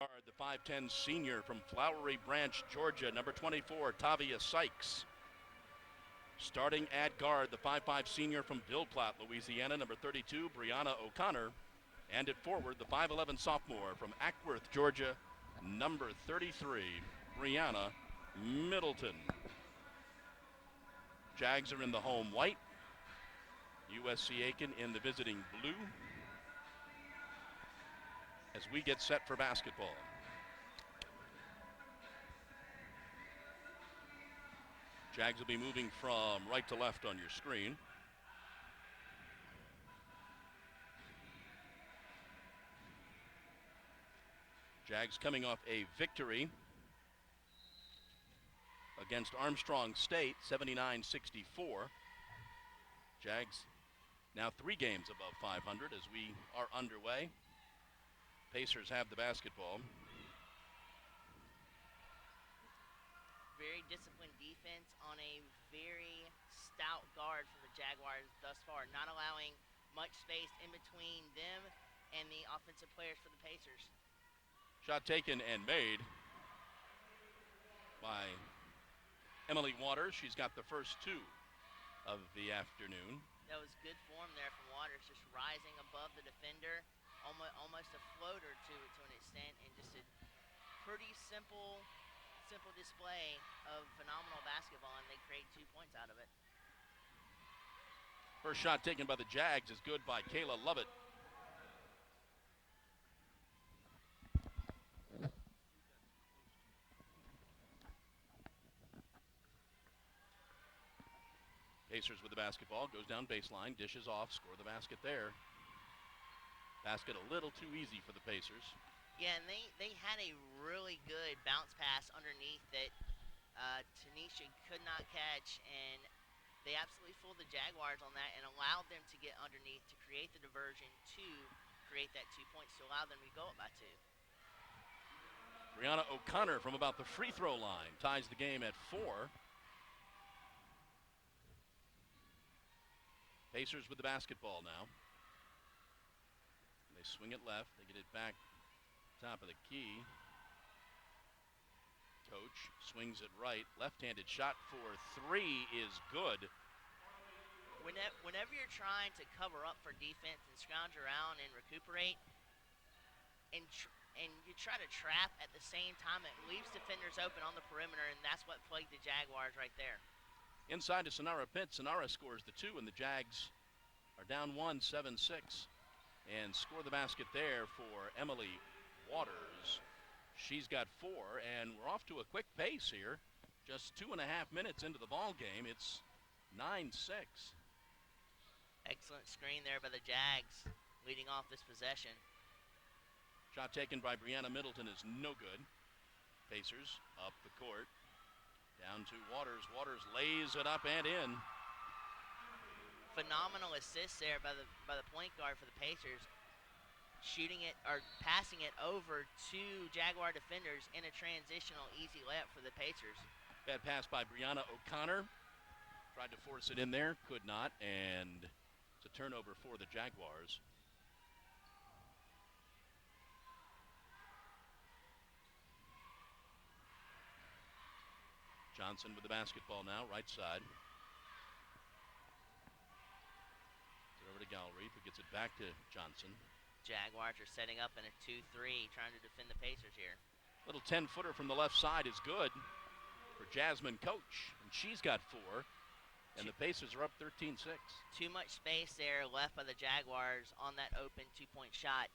The 5'10 senior from Flowery Branch, Georgia, number 24, Tavia Sykes. Starting at guard, the 5'5 senior from Ville Platte, Louisiana, number 32, Brianna O'Connor. And at forward, the 5'11 sophomore from Ackworth, Georgia, number 33, Brianna Middleton. Jags are in the home white. USC Aiken in the visiting blue. As we get set for basketball. Jags will be moving from right to left on your screen. Jags coming off a victory against Armstrong State, 79-64. Jags now 3 games above 500 as we are underway. Pacers have the basketball. Very disciplined defense on a very stout guard for the Jaguars thus far, not allowing much space in between them and the offensive players for the Pacers. Shot taken and made by Emily Waters. She's got the first 2 of the afternoon. That was good form there from Waters, just rising above the defender, almost a floater to an extent, and just a pretty simple display of phenomenal basketball, and they create 2 points out of it. First shot taken by the Jags is good by Kayla Lovett. Pacers with the basketball, goes down baseline, dishes off, score the basket there. Basket a little too easy for the Pacers. Yeah, and they had a really good bounce pass underneath that Tanisha could not catch, and they absolutely fooled the Jaguars on that and allowed them to get underneath to create the diversion to create that 2 points to allow them to go up by 2. Brianna O'Connor from about the free throw line ties the game at 4. Pacers with the basketball now. They swing it left. They get it back top of the key. Coach swings it right. Left-handed shot for 3 is good. Whenever you're trying to cover up for defense and scrounge around and recuperate, and you try to trap at the same time, it leaves defenders open on the perimeter, and that's what plagued the Jaguars right there. Inside to Sonara Pitt. Sonara scores the 2, and the Jags are down 1, 7-6. And score the basket there for Emily Waters. She's got 4, and we're off to a quick pace here. Just 2.5 minutes into the ball game. It's 9-6. Excellent screen there by the Jags, leading off this possession. Shot taken by Brianna Middleton is no good. Pacers up the court. Down to Waters. Waters lays it up and in. Phenomenal assist there by the point guard for the Pacers, shooting it or passing it over to Jaguar defenders in a transitional easy layup for the Pacers. Bad pass by Brianna O'Connor. Tried to force it in there, could not, and it's a turnover for the Jaguars. Johnson with the basketball now, right side. Over to Gallery, who gets it back to Johnson. Jaguars are setting up in a 2-3, trying to defend the Pacers here. Little 10-footer from the left side is good for Jasmine Coach, and she's got 4, and the Pacers are up 13-6. Too much space there left by the Jaguars on that open 2-point shot.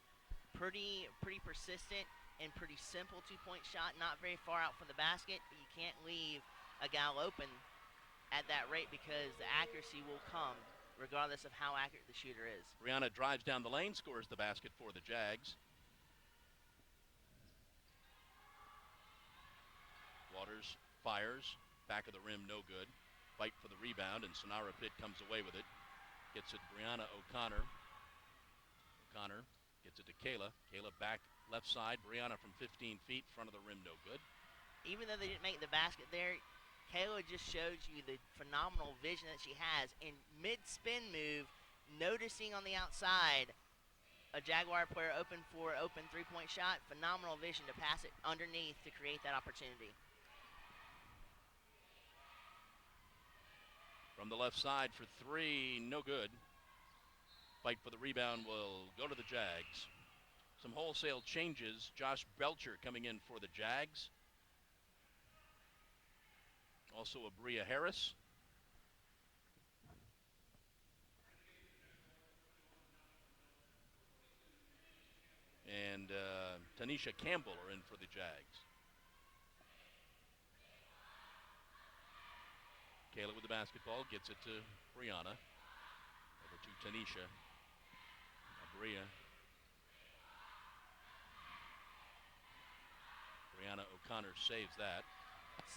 Pretty persistent and pretty simple 2-point shot, not very far out from the basket, but you can't leave a gal open at that rate because the accuracy will come regardless of how accurate the shooter is. Brianna drives down the lane, scores the basket for the Jags. Waters fires, back of the rim, no good. Fight for the rebound, and Sonara Pitt comes away with it. Gets it Brianna O'Connor. O'Connor gets it to Kayla. Kayla back left side. Brianna from 15 feet, front of the rim, no good. Even though they didn't make the basket there, Kayla just shows you the phenomenal vision that she has. In mid-spin move, noticing on the outside a Jaguar player open for open three-point shot. Phenomenal vision to pass it underneath to create that opportunity. From the left side for three, no good. Fight for the rebound will go to the Jags. Some wholesale changes. Josh Belcher coming in for the Jags. Also Abria Harris. And Tanisha Campbell are in for the Jags. Kayla with the basketball, gets it to Brianna. Over to Tanisha. Abria. Brianna O'Connor saves that.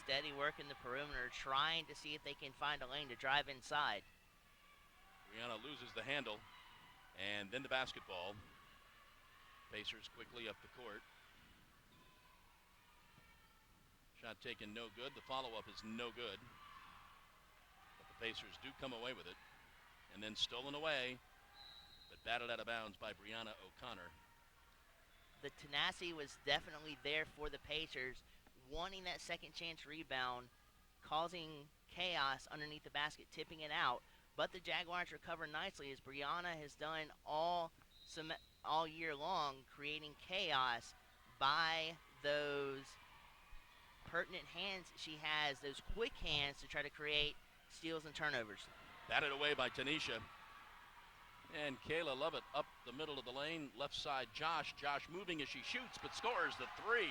Steady work in the perimeter, trying to see if they can find a lane to drive inside. Brianna loses the handle, and then the basketball. Pacers quickly up the court. Shot taken, no good. The follow-up is no good. But the Pacers do come away with it. And then stolen away, but batted out of bounds by Brianna O'Connor. The tenacity was definitely there for the Pacers, wanting that second chance rebound, causing chaos underneath the basket, tipping it out. But the Jaguars recover nicely, as Brianna has done all year long, creating chaos by those pertinent hands she has, those quick hands to try to create steals and turnovers. Batted away by Tanisha. And Kayla Lovett up the middle of the lane, left side Josh. Josh moving as she shoots, but scores the three.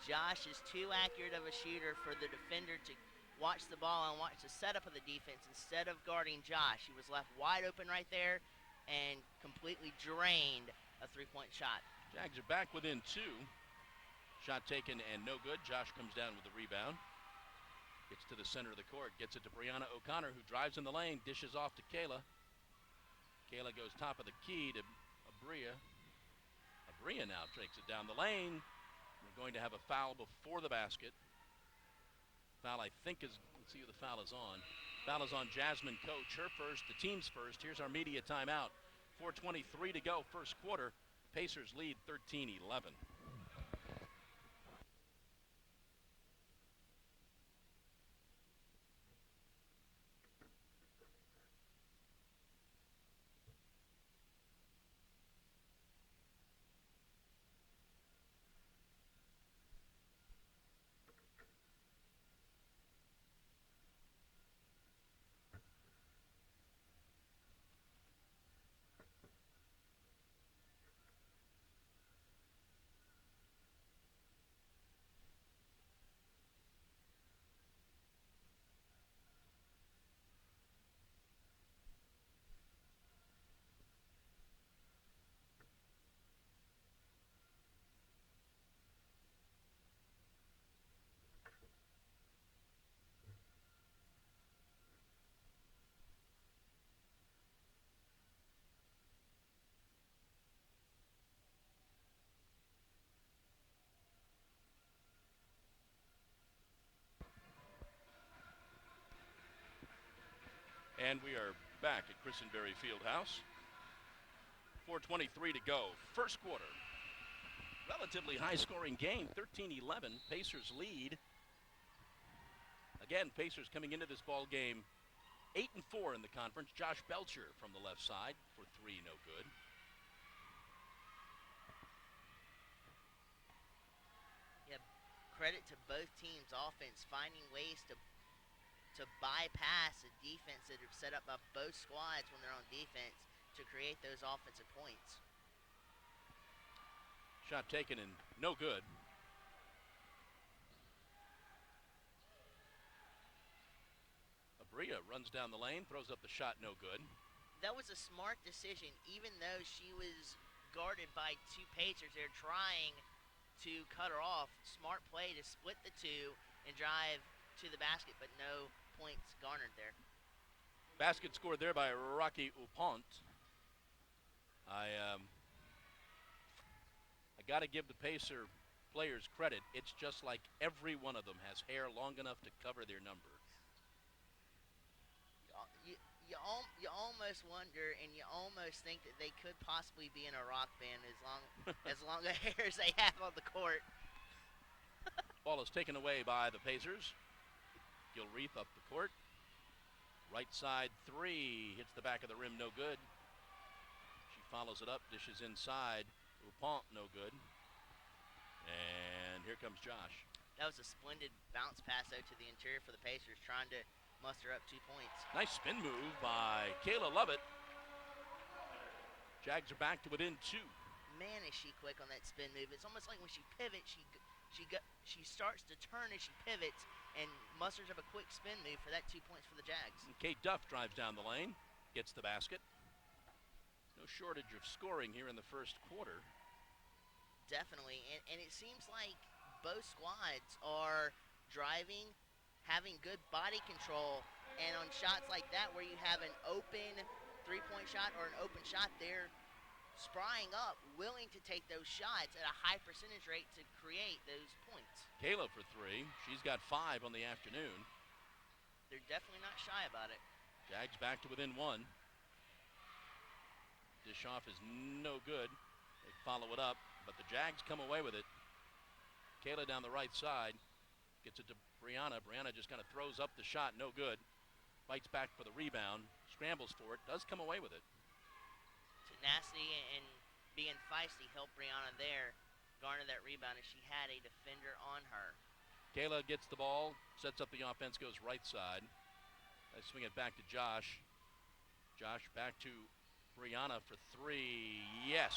Josh is too accurate of a shooter for the defender to watch the ball and watch the setup of the defense instead of guarding Josh. He was left wide open right there and completely drained a three-point shot. Jags are back within two. Shot taken and no good. Josh comes down with the rebound. Gets to the center of the court, gets it to Brianna O'Connor, who drives in the lane, dishes off to Kayla. Kayla goes top of the key to Abria. Abria now takes it down the lane. We're going to have a foul before the basket. Foul, I think, is, let's see who the foul is on. Foul is on Jasmine Coach, her first, the team's first. Here's our media timeout. 4:23 to go, first quarter. Pacers lead 13-11. And we are back at Christenberry Fieldhouse. 4:23 to go, first quarter. Relatively high-scoring game, 13-11. Pacers lead. Again, Pacers coming into this ball game 8-4 in the conference. Josh Belcher from the left side for three, no good. Yeah, credit to both teams' offense, finding ways to bypass a defense that have set up by both squads when they're on defense to create those offensive points. Shot taken and no good. Abria runs down the lane, throws up the shot, no good. That was a smart decision, even though she was guarded by two Pacers. They're trying to cut her off. Smart play to split the two and drive to the basket, but no points garnered there. Basket scored there by Rocky Upont. I got to give the Pacer players credit. It's just like every one of them has hair long enough to cover their number. you almost wonder, and you almost think that they could possibly be in a rock band as long as hairs they have on the court. Ball is taken away by the Pacers. Gilreath up the court. Right side three, hits the back of the rim, no good. She follows it up, dishes inside. Upont, no good. And here comes Josh. That was a splendid bounce pass out to the interior for the Pacers, trying to muster up 2 points. Nice spin move by Kayla Lovett. Jags are back to within 2. Man, is she quick on that spin move. It's almost like when she pivots, she starts to turn as she pivots and musters up a quick spin move for that 2 points for the Jags. And Kate Duff drives down the lane, gets the basket. No shortage of scoring here in the first quarter. Definitely, and it seems like both squads are driving, having good body control, and on shots like that where you have an open three-point shot or an open shot, they're sprying up, willing to take those shots at a high percentage rate to create those points. Kayla for 3. She's got 5 on the afternoon. They're definitely not shy about it. Jags back to within 1. Dish off is no good. They follow it up, but the Jags come away with it. Kayla down the right side. Gets it to Brianna. Brianna just kind of throws up the shot, no good. Fights back for the rebound. Scrambles for it. Does come away with it. Tenacity and being feisty helped Brianna there garner that rebound as she had a defender on her. Kayla gets the ball, sets up the offense, goes right side. They swing it back to Josh. Josh back to Brianna for 3. Yes.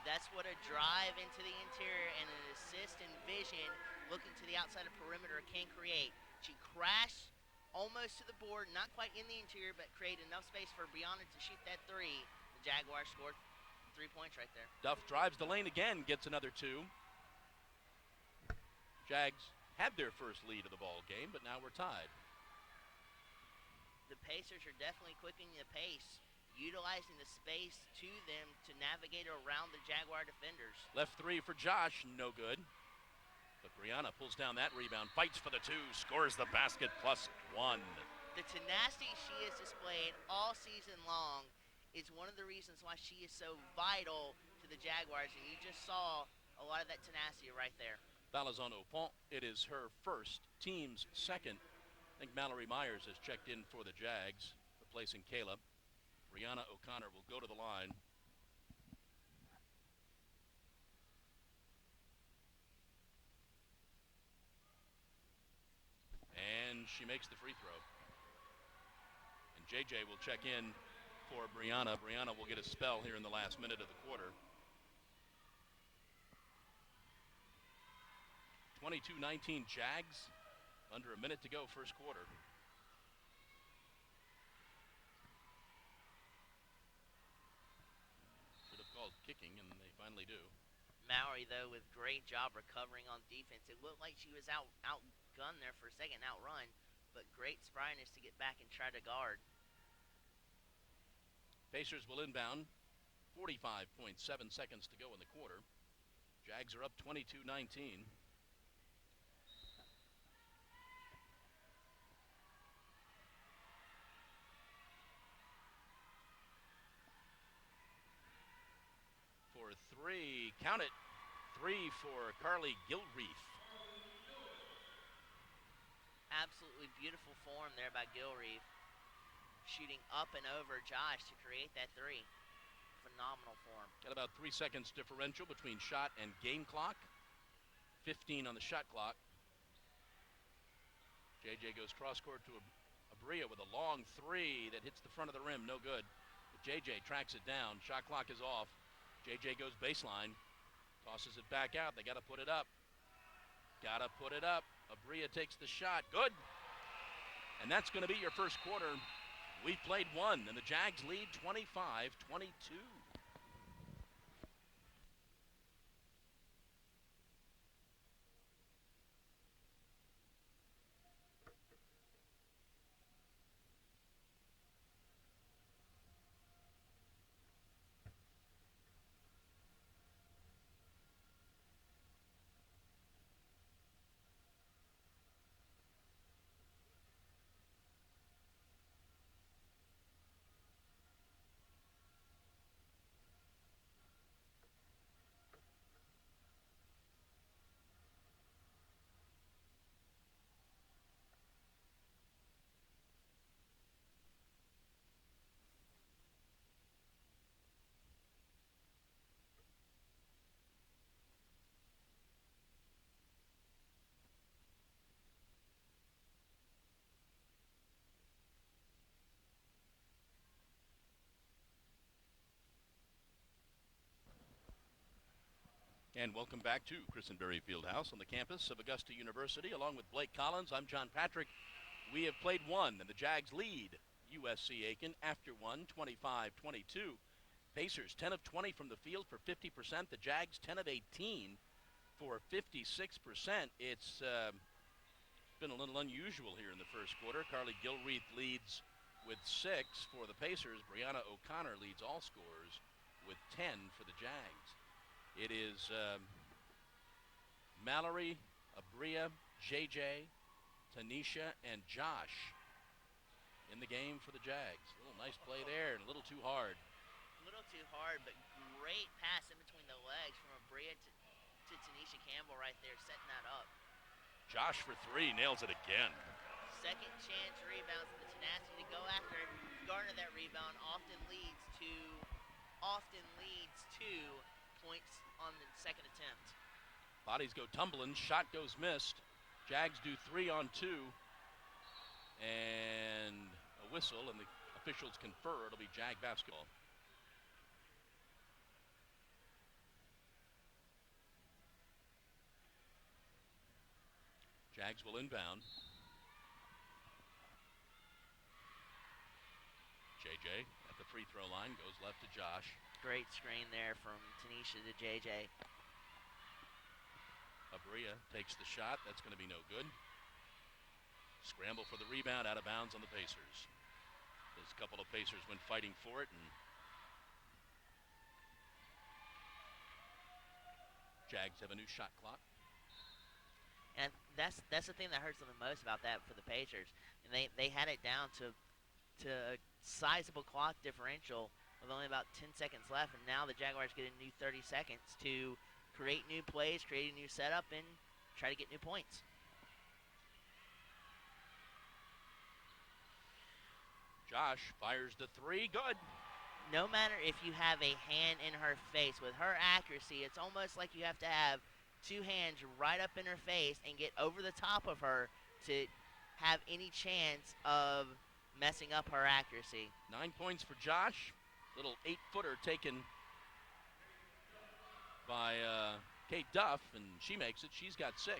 That's what a drive into the interior and an assist and vision looking to the outside of perimeter can create. She crashed almost to the board, not quite in the interior, but created enough space for Brianna to shoot that 3. The Jaguars scored 3 points right there. Duff drives the lane again, gets another 2. Jags had their first lead of the ball game, but now we're tied. The Pacers are definitely quickening the pace, utilizing the space to them to navigate around the Jaguar defenders. Left 3 for Josh, no good. But Brianna pulls down that rebound, fights for the 2, scores the basket, +1. The tenacity she has displayed all season long is one of the reasons why she is so vital to the Jaguars, and you just saw a lot of that tenacity right there. Foul is on Upont. It is her first, team's second. I think Mallory Myers has checked in for the Jags, replacing Kayla. Brianna O'Connor will go to the line. And she makes the free throw. And JJ will check in for Brianna. Brianna will get a spell here in the last minute of the quarter. 22-19 Jags. Under a minute to go, first quarter. Should have called kicking, and they finally do. Mallory, though, with great job recovering on defense. It looked like she was outgunned there for a second, outrun, but great spryness to get back and try to guard. Pacers will inbound. 45.7 seconds to go in the quarter. Jags are up 22-19. For 3, count it. 3 for Carly Gilreath. Absolutely beautiful form there by Gilreath, shooting up and over Josh to create that 3. Phenomenal form. Got about 3 seconds differential between shot and game clock. 15 on the shot clock. JJ goes cross court to Abria with a long 3 that hits the front of the rim, no good. But JJ tracks it down. Shot clock is off. JJ goes baseline, tosses it back out. They got to put it up. Got to put it up. Abria takes the shot. Good. And that's going to be your first quarter. We've played 1, and the Jags lead 25-22. And welcome back to Christenberry Fieldhouse on the campus of Augusta University. Along with Blake Collins, I'm John Patrick. We have played one, and the Jags lead USC Aiken after one, 25-22. Pacers 10 of 20 from the field for 50%. The Jags 10 of 18 for 56%. It's been a little unusual here in the first quarter. Carly Gilreath leads with 6 for the Pacers. Brianna O'Connor leads all scorers with 10 for the Jags. It is Mallory, Abria, JJ, Tanisha, and Josh in the game for the Jags. A little nice play there and a little too hard. A little too hard, but great pass in between the legs from Abria to Tanisha Campbell right there, setting that up. Josh for 3, nails it again. Second chance rebounds, and the tenacity to go after it, garner that rebound often leads to points on the second attempt. Bodies go tumbling, shot goes missed. Jags do 3 on 2, and a whistle, and the officials confer it'll be Jag basketball. Jags will inbound. JJ at the free throw line, goes left to Josh. Great screen there from Tanisha to JJ. Abria takes the shot. That's going to be no good. Scramble for the rebound, out of bounds on the Pacers. There's a couple of Pacers went fighting for it, and Jags have a new shot clock. And that's the thing that hurts them the most about that for the Pacers. And they had it down to a sizable clock differential with only about 10 seconds left, and now the Jaguars get a new 30 seconds to create new plays, create a new setup, and try to get new points. Josh fires the 3, good. No matter if you have a hand in her face, with her accuracy, it's almost like you have to have 2 hands right up in her face and get over the top of her to have any chance of messing up her accuracy. 9 points for Josh. Little 8-footer taken by Kate Duff, and she makes it. She's got 6.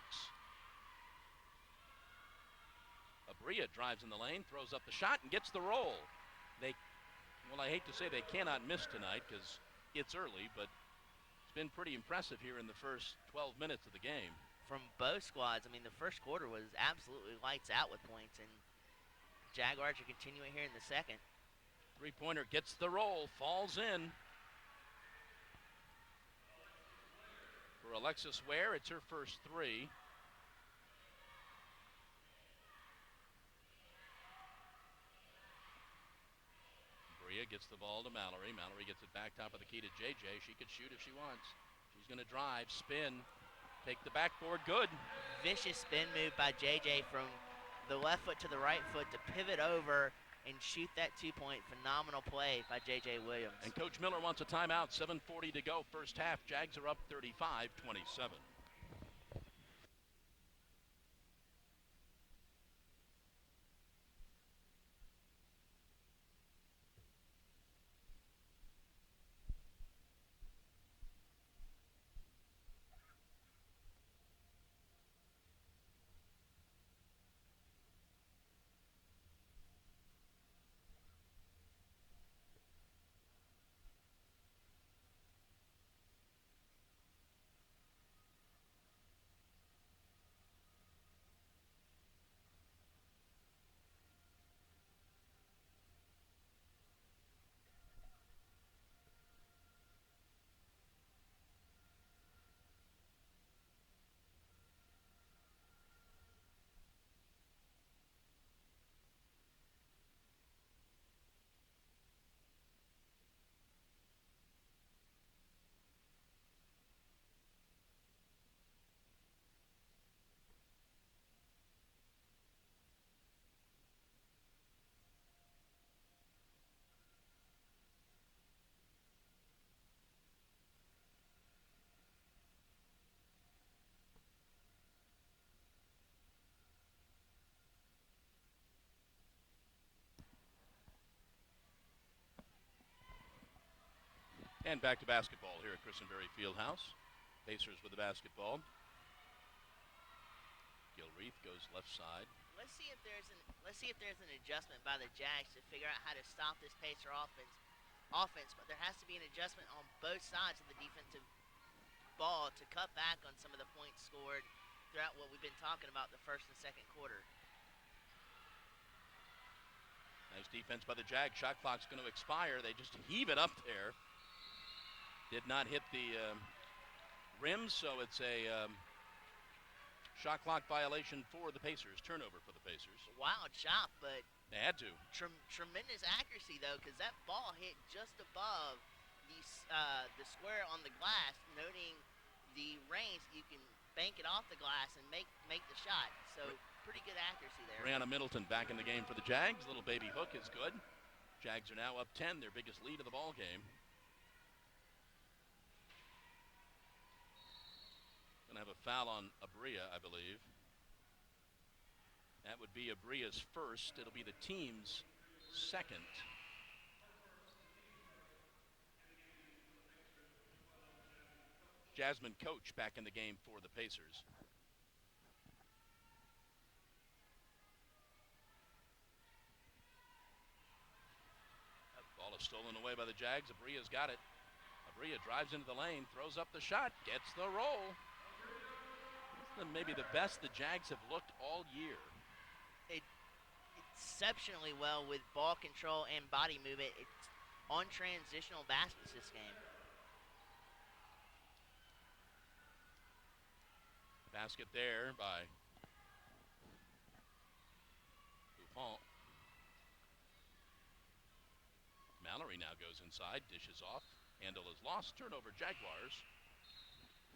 Abria drives in the lane, throws up the shot, and gets the roll. I hate to say they cannot miss tonight because it's early, but it's been pretty impressive here in the first 12 minutes of the game. From both squads, I mean, the first quarter was absolutely lights out with points, and Jaguars are continuing here in the second. Three-pointer gets the roll, falls in. For Alexis Ware, it's her first 3. Bria gets the ball to Mallory. Mallory gets it back top of the key to JJ. She could shoot if she wants. She's going to drive, spin, take the backboard, good. Vicious spin move by JJ from the left foot to the right foot to pivot over and shoot that 2-point. Phenomenal play by J.J. Williams. And Coach Miller wants a timeout. 7:40 to go, first half. Jags are up 35-27. And back to basketball here at Christenberry Fieldhouse. Pacers with the basketball. Gilreath goes left side. Let's see if there's an adjustment by the Jags to figure out how to stop this Pacer offense, but there has to be an adjustment on both sides of the defensive ball to cut back on some of the points scored throughout what we've been talking about the first and second quarter. Nice defense by the Jags. Shot clock's going to expire. They just heave it up there. Did not hit the rim, so it's a shot clock violation for the Pacers. Turnover for the Pacers. Wild shot, but they had to. Tremendous accuracy, though, because that ball hit just above the square on the glass, noting the range you can bank it off the glass and make the shot. So pretty good accuracy there. Brianna Middleton back in the game for the Jags. Little baby hook is good. Jags are now up 10, their biggest lead of the ball game. Going to have a foul on Abria, I believe. That would be Abria's first. It'll be the team's second. Jasmine Coach back in the game for the Pacers. Ball is stolen away by the Jags. Abria's got it. Abria drives into the lane, throws up the shot, gets the roll. Maybe the best the Jags have looked all year. Exceptionally well with ball control and body movement. It's on transitional baskets this game. Basket there by Buffon. Mallory now goes inside, dishes off. Handle is lost. Turnover, Jaguars.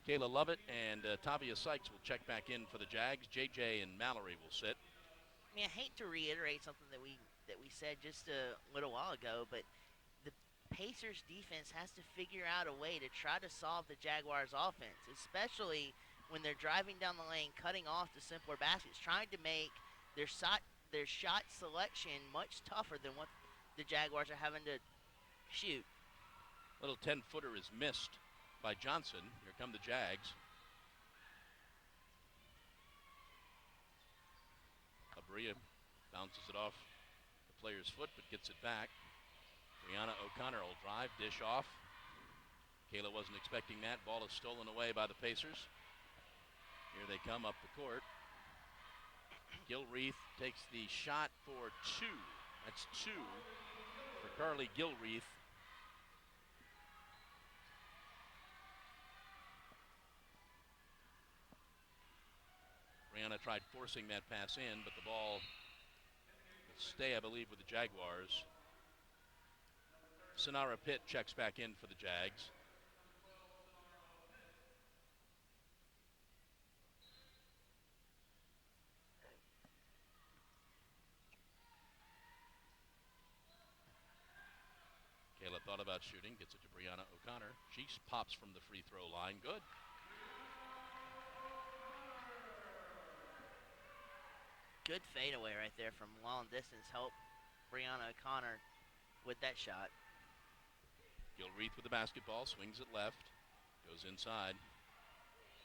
Kayla Lovett and Tavia Sykes will check back in for the Jags. JJ and Mallory will sit. I mean, I hate to reiterate something that we said just a little while ago, but the Pacers defense has to figure out a way to try to solve the Jaguars offense, especially when they're driving down the lane, cutting off the simpler baskets, trying to make their shot selection much tougher than what the Jaguars are having to shoot. Little 10-footer is missed by Johnson. Here come the Jags. Abria bounces it off the player's foot, but gets it back. Brianna O'Connor will drive, dish off. Kayla wasn't expecting that. Ball is stolen away by the Pacers. Here they come up the court. Gilreath takes the shot for two. That's two for Carly Gilreath. Brianna tried forcing that pass in, but the ball will stay, I believe, with the Jaguars. Sonara Pitt checks back in for the Jags. Kayla thought about shooting, gets it to Brianna O'Connor. She pops from the free throw line. Good. Good fadeaway right there from long distance. Help Brianna O'Connor with that shot. Gilreath with the basketball, swings it left, goes inside.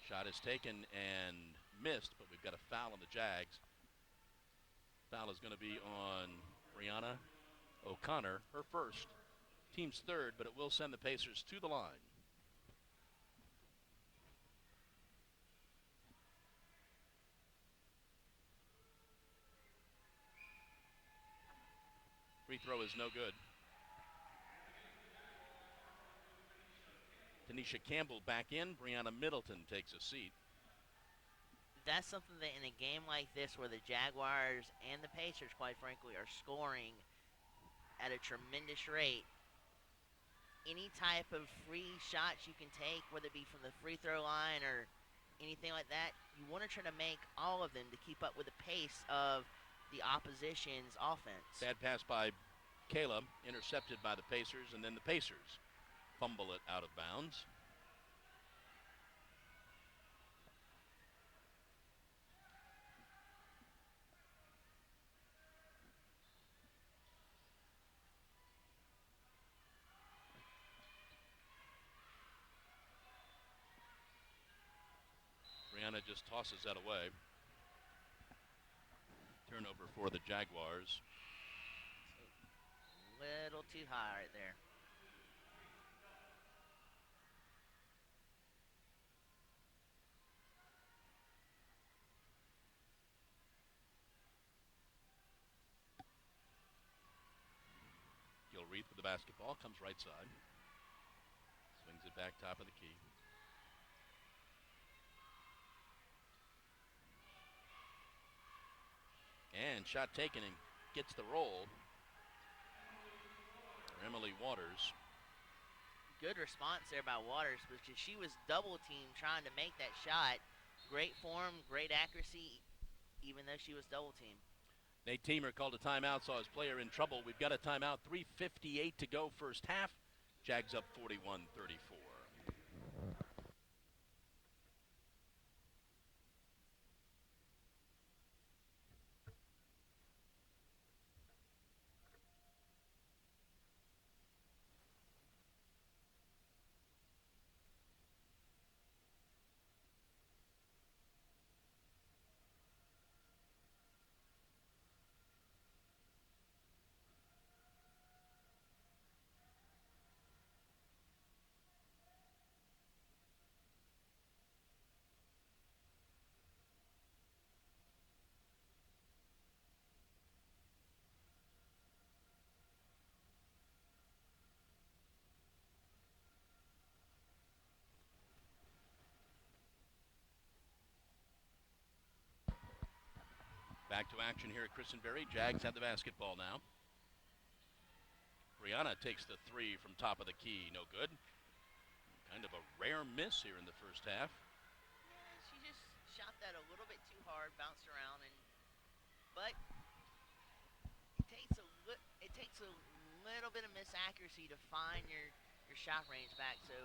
Shot is taken and missed, but we've got a foul on the Jags. Foul is going to be on Brianna O'Connor, her first. Team's third, but it will send the Pacers to the line. Free throw is no good. Tanisha Campbell back in. Brianna Middleton takes a seat. That's something that in a game like this where the Jaguars and the Pacers, quite frankly, are scoring at a tremendous rate, any type of free shots you can take, whether it be from the free throw line or anything like that, you want to try to make all of them to keep up with the pace of the opposition's offense. Bad pass by Kayla, intercepted by the Pacers, and then the Pacers fumble it out of bounds. Brianna just tosses that away. Turnover for the Jaguars. A little too high right there. Gilreath with the basketball, comes right side. Swings it back top of the key. And shot taken and gets the roll for Emily Waters. Good response there by Waters because she was double teamed trying to make that shot. Great form, great accuracy, even though she was double teamed. Nate Teamer called a timeout, saw his player in trouble. We've got a timeout, 3:58 to go first half. Jags up 41-34. Back to action here at Christenberry. Jags have the basketball now. Brianna takes the three from top of the key. No good. Kind of a rare miss here in the first half. Yeah, she just shot that a little bit too hard, bounced around, but it takes a little bit of misaccuracy to find your shot range back. So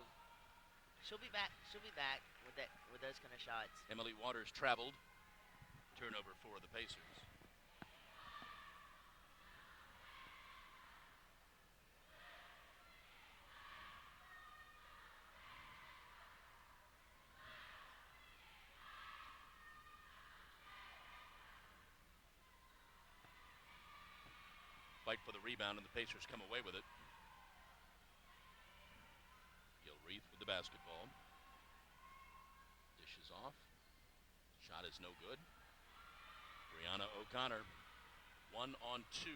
she'll be back with those kind of shots. Emily Waters traveled. Turnover for the Pacers. Fight for the rebound, and the Pacers come away with it. Gilreath with the basketball. Dishes off. Shot is no good. Brianna O'Connor, 1-on-2.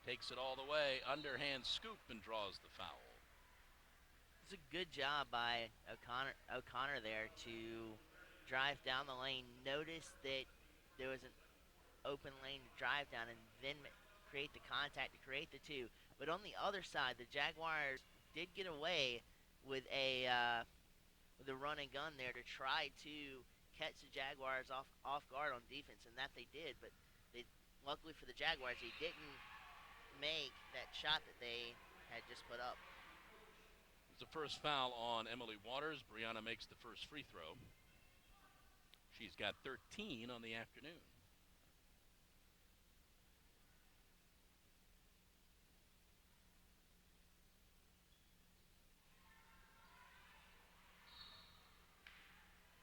Takes it all the way. Underhand scoop and draws the foul. It's a good job by O'Connor there to drive down the lane. Notice that there was an open lane to drive down and then create the contact to create the two. But on the other side, the Jaguars did get away with a run and gun there to try to catch the Jaguars off guard on defense, and that they did. But luckily for the Jaguars, they didn't make that shot that they had just put up. It's the first foul on Emily Waters. Brianna makes the first free throw. She's got 13 on the afternoon.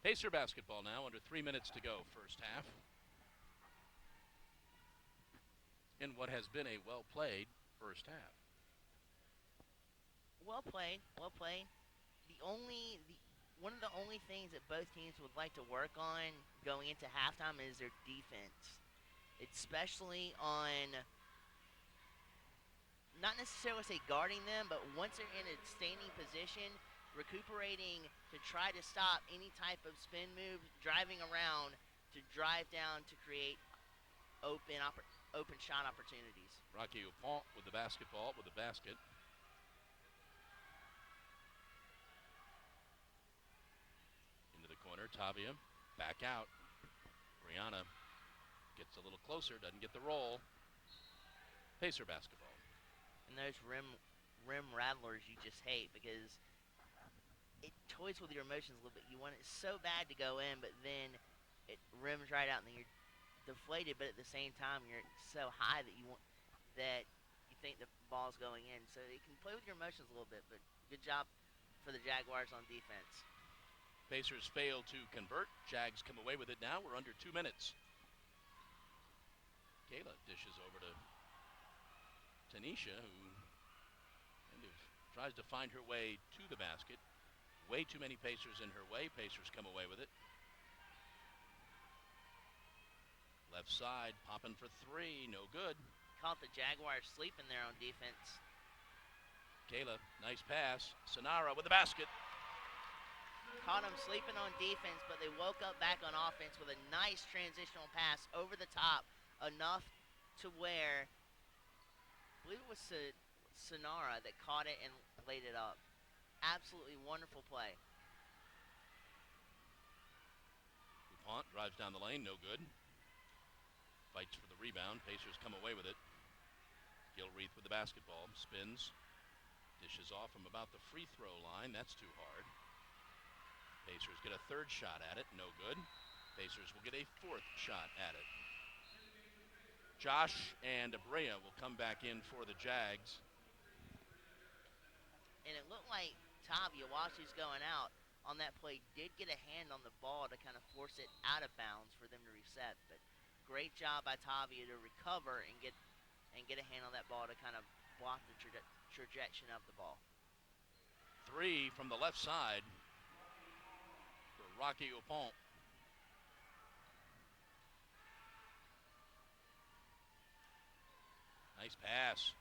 Pacer basketball now, under 3 minutes to go, first half. In what has been a well-played first half. Well played. One of the only things that both teams would like to work on going into halftime is their defense, especially on not necessarily say guarding them, but once they're in a standing position, recuperating to try to stop any type of spin move, driving around to drive down to create open shot opportunities. Rocky Upont with the basketball, with the basket. Into the corner, Tavia, back out. Brianna gets a little closer, doesn't get the roll. Pacer basketball. And those rim rattlers you just hate because it toys with your emotions a little bit. You want it so bad to go in, but then it rims right out and then you're deflated, but at the same time you're so high that you think the ball's going in. So it can play with your emotions a little bit, but good job for the Jaguars on defense. Pacers fail to convert. Jags come away with it now. We're under 2 minutes. Kayla dishes over to Tanisha, who kind of tries to find her way to the basket. Way too many Pacers in her way. Pacers come away with it. Left side, popping for three. No good. Caught the Jaguars sleeping there on defense. Kayla, nice pass. Sonara with the basket. Caught them sleeping on defense, but they woke up back on offense with a nice transitional pass over the top, enough to where, I believe it was Sonara that caught it and laid it up. Absolutely wonderful play. DuPont drives down the lane, no good. Fights for the rebound. Pacers come away with it. Gilreath with the basketball. Spins. Dishes off from about the free throw line. That's too hard. Pacers get a third shot at it. No good. Pacers will get a fourth shot at it. Josh and Abrea will come back in for the Jags. And it looked like Tavia, while she's going out on that play, did get a hand on the ball to kind of force it out of bounds for them to reset. But great job by Tavia to recover and get a hand on that ball to kind of block the trajectory of the ball. Three from the left side for Rocky Opont. Nice pass.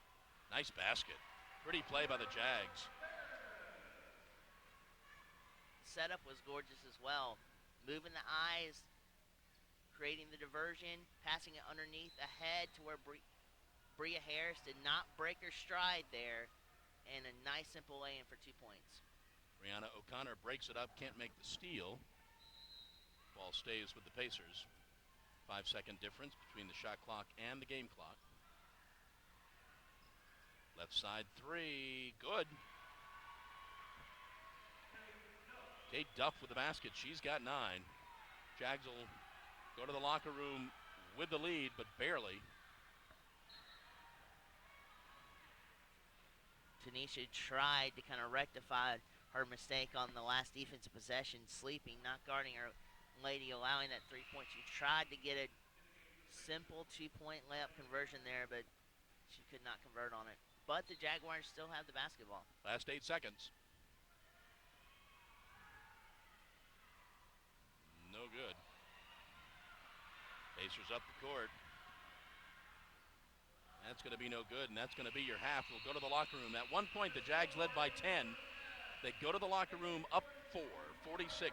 Nice basket. Pretty play by the Jags. Setup was gorgeous as well. Moving the eyes, creating the diversion, passing it underneath ahead to where Bria Harris did not break her stride there, and a nice simple lay-in for 2 points. Brianna O'Connor breaks it up, can't make the steal. Ball stays with the Pacers. 5-second difference between the shot clock and the game clock. Left side three, good. Kate Duff with the basket, she's got 9. Jags will go to the locker room with the lead, but barely. Tanisha tried to kind of rectify her mistake on the last defensive possession, sleeping, not guarding her lady, allowing that 3 points. She tried to get a simple 2-point layup conversion there, but she could not convert on it. But the Jaguars still have the basketball. Last 8 seconds. No good. Pacers up the court. That's going to be no good, and that's going to be your half. We'll go to the locker room. At one point, the Jags led by 10. They go to the locker room up 4, 46-42.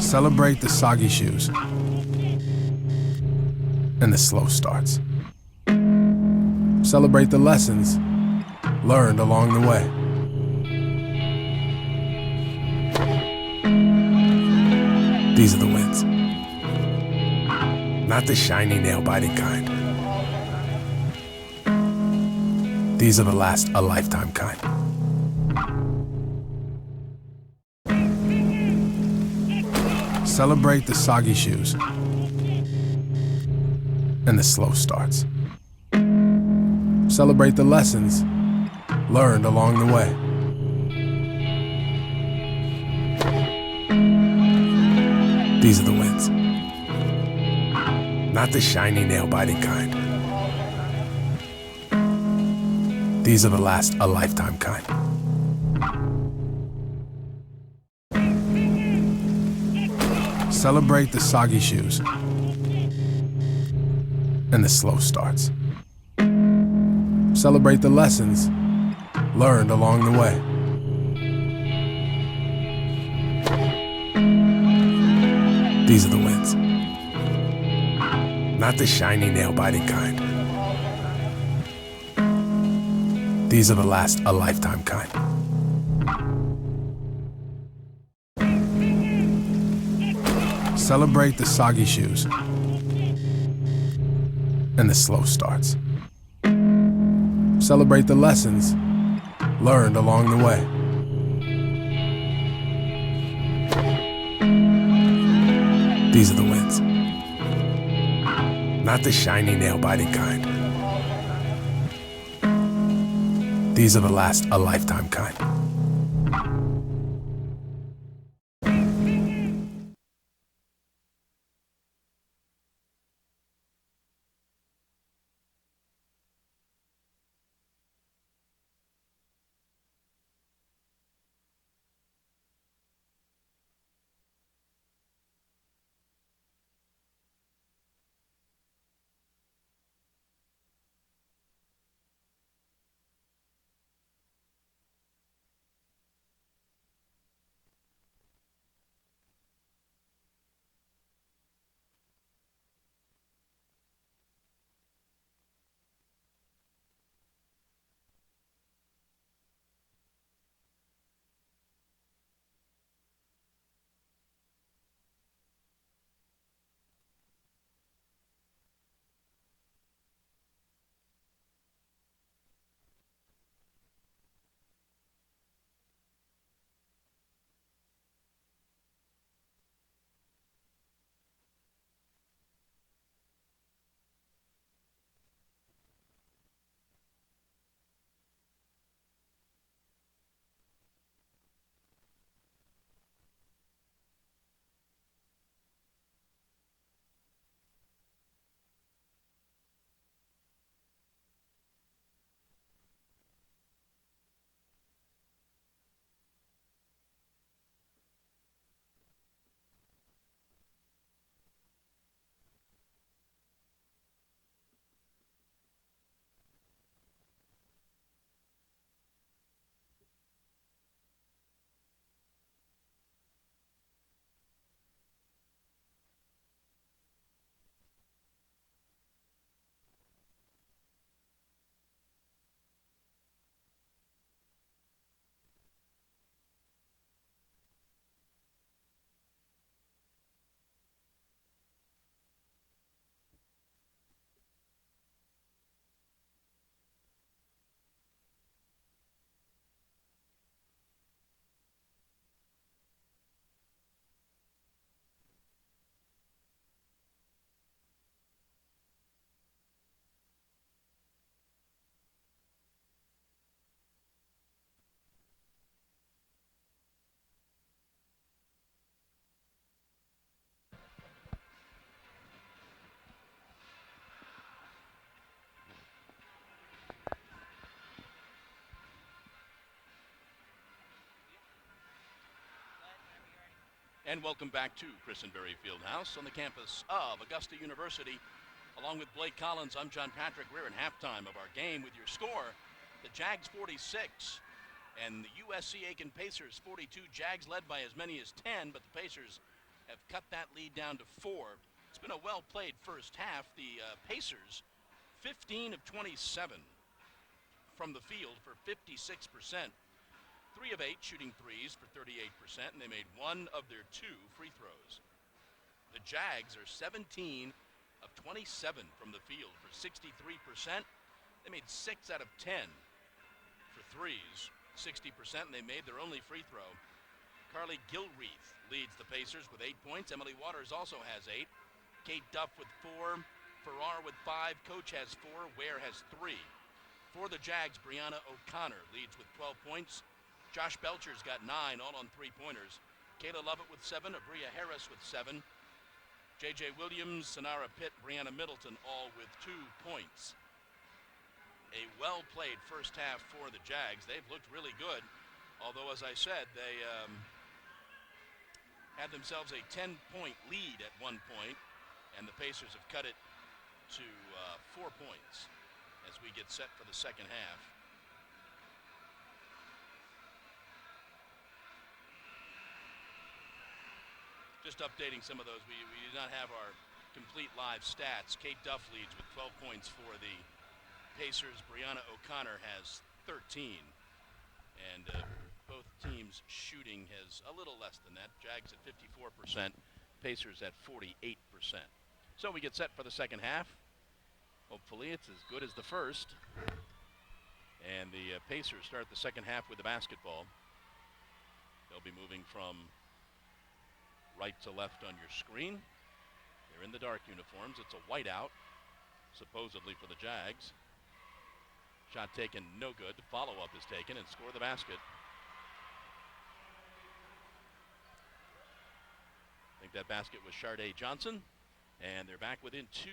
Celebrate the soggy shoes and the slow starts. Celebrate the lessons learned along the way. These are the wins. Not the shiny nail-biting kind. These are the last a lifetime kind. Celebrate the soggy shoes and the slow starts. Celebrate the lessons learned along the way. These are the wins. Not the shiny nail-biting kind. These are the last a lifetime kind. Celebrate the soggy shoes and the slow starts. Celebrate the lessons learned along the way. These are the wins. Not the shiny nail-biting kind. These are the last a lifetime kind. Celebrate the soggy shoes and the slow starts. Celebrate the lessons learned along the way. These are the wins. Not the shiny nail-biting kind. These are the last a lifetime kind. And welcome back to Christenberry Fieldhouse on the campus of Augusta University. Along with Blake Collins, I'm John Patrick. We're in halftime of our game with your score. The Jags 46 and the USC Aiken Pacers 42. Jags led by as many as 10, but the Pacers have cut that lead down to 4. It's been a well-played first half. The Pacers, 15 of 27 from the field for 56%. 3 of 8 shooting threes for 38%, and they made 1 of their 2 free throws. The Jags are 17 of 27 from the field for 63%. They made 6 out of 10 for threes, 60%, and they made their only free throw. Carly Gilreath leads the Pacers with 8 points. Emily Waters also has 8. Kate Duff with 4. Farrar with 5. Coach has 4. Ware has 3. For the Jags, Brianna O'Connor leads with 12 points. Josh Belcher's got 9, all on 3-pointers. Kayla Lovett with 7. Abria Harris with 7. J.J. Williams, Sonara Pitt, Brianna Middleton, all with 2 points. A well-played first half for the Jags. They've looked really good, although, as I said, they had themselves a 10-point lead at one point, and the Pacers have cut it to 4 points as we get set for the second half. Just updating some of those. We do not have our complete live stats. Kate Duff leads with 12 points for the Pacers. Brianna O'Connor has 13. And both teams shooting has a little less than that. Jags at 54%, Pacers at 48%. So we get set for the second half. Hopefully it's as good as the first. And the Pacers start the second half with the basketball. They'll be moving from right to left on your screen. They're in the dark uniforms. It's a whiteout, supposedly for the Jags. Shot taken, no good. Follow-up is taken and score the basket. I think that basket was Sharday Johnson, and they're back within 2.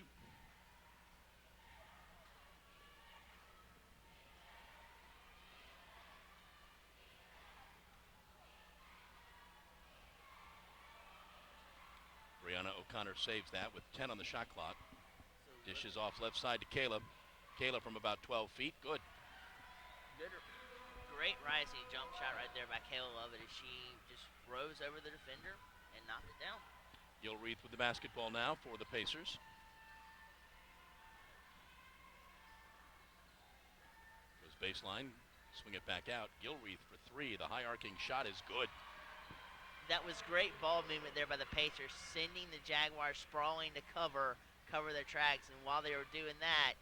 Brianna O'Connor saves that with 10 on the shot clock. Dishes off left side to Kayla. Kayla from about 12 feet. Good. Great rising jump shot right there by Kayla Lovett as she just rose over the defender and knocked it down. Gilreath with the basketball now for the Pacers. Goes baseline. Swing it back out. Gilreath for 3. The high arcing shot is good. That was great ball movement there by the Pacers, sending the Jaguars sprawling to cover their tracks. And while they were doing that,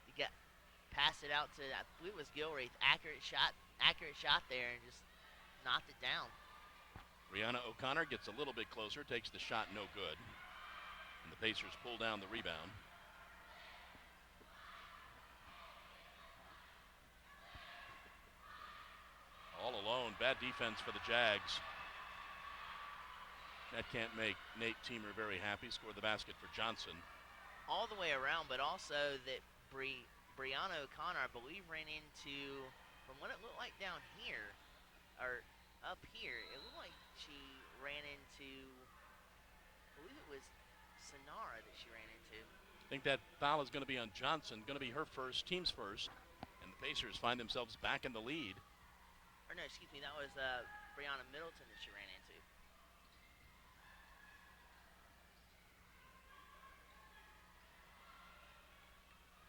you got pass it out to, I believe it was Gilreath. Accurate shot there, and just knocked it down. Brianna O'Connor gets a little bit closer, takes the shot, no good. And the Pacers pull down the rebound. All alone, bad defense for the Jags. That can't make Nate Teemer very happy. Scored the basket for Johnson. All the way around, but also that Brianna O'Connor, I believe, ran into, from what it looked like down here, or up here, it looked like she ran into, I believe it was Sonara that she ran into. I think that foul is going to be on Johnson, going to be her first, team's first, and the Pacers find themselves back in the lead. Or no, excuse me, that was Brianna Middleton that she ran into.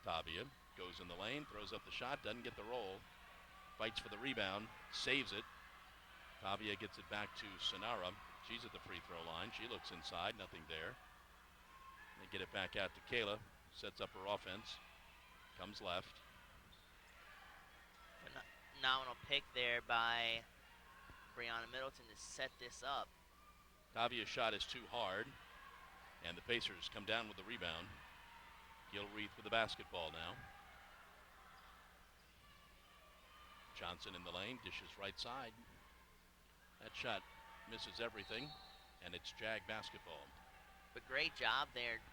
Tavia goes in the lane, throws up the shot, doesn't get the roll. Fights for the rebound, saves it. Tavia gets it back to Sonara. She's at the free throw line. She looks inside, nothing there. They get it back out to Kayla. Sets up her offense. Comes left. Phenomenal pick there by Brianna Middleton to set this up. Tavia's shot is too hard, and the Pacers come down with the rebound. Gilreath with the basketball now. Johnson in the lane, dishes right side. That shot misses everything, and it's Jag basketball. But great job there,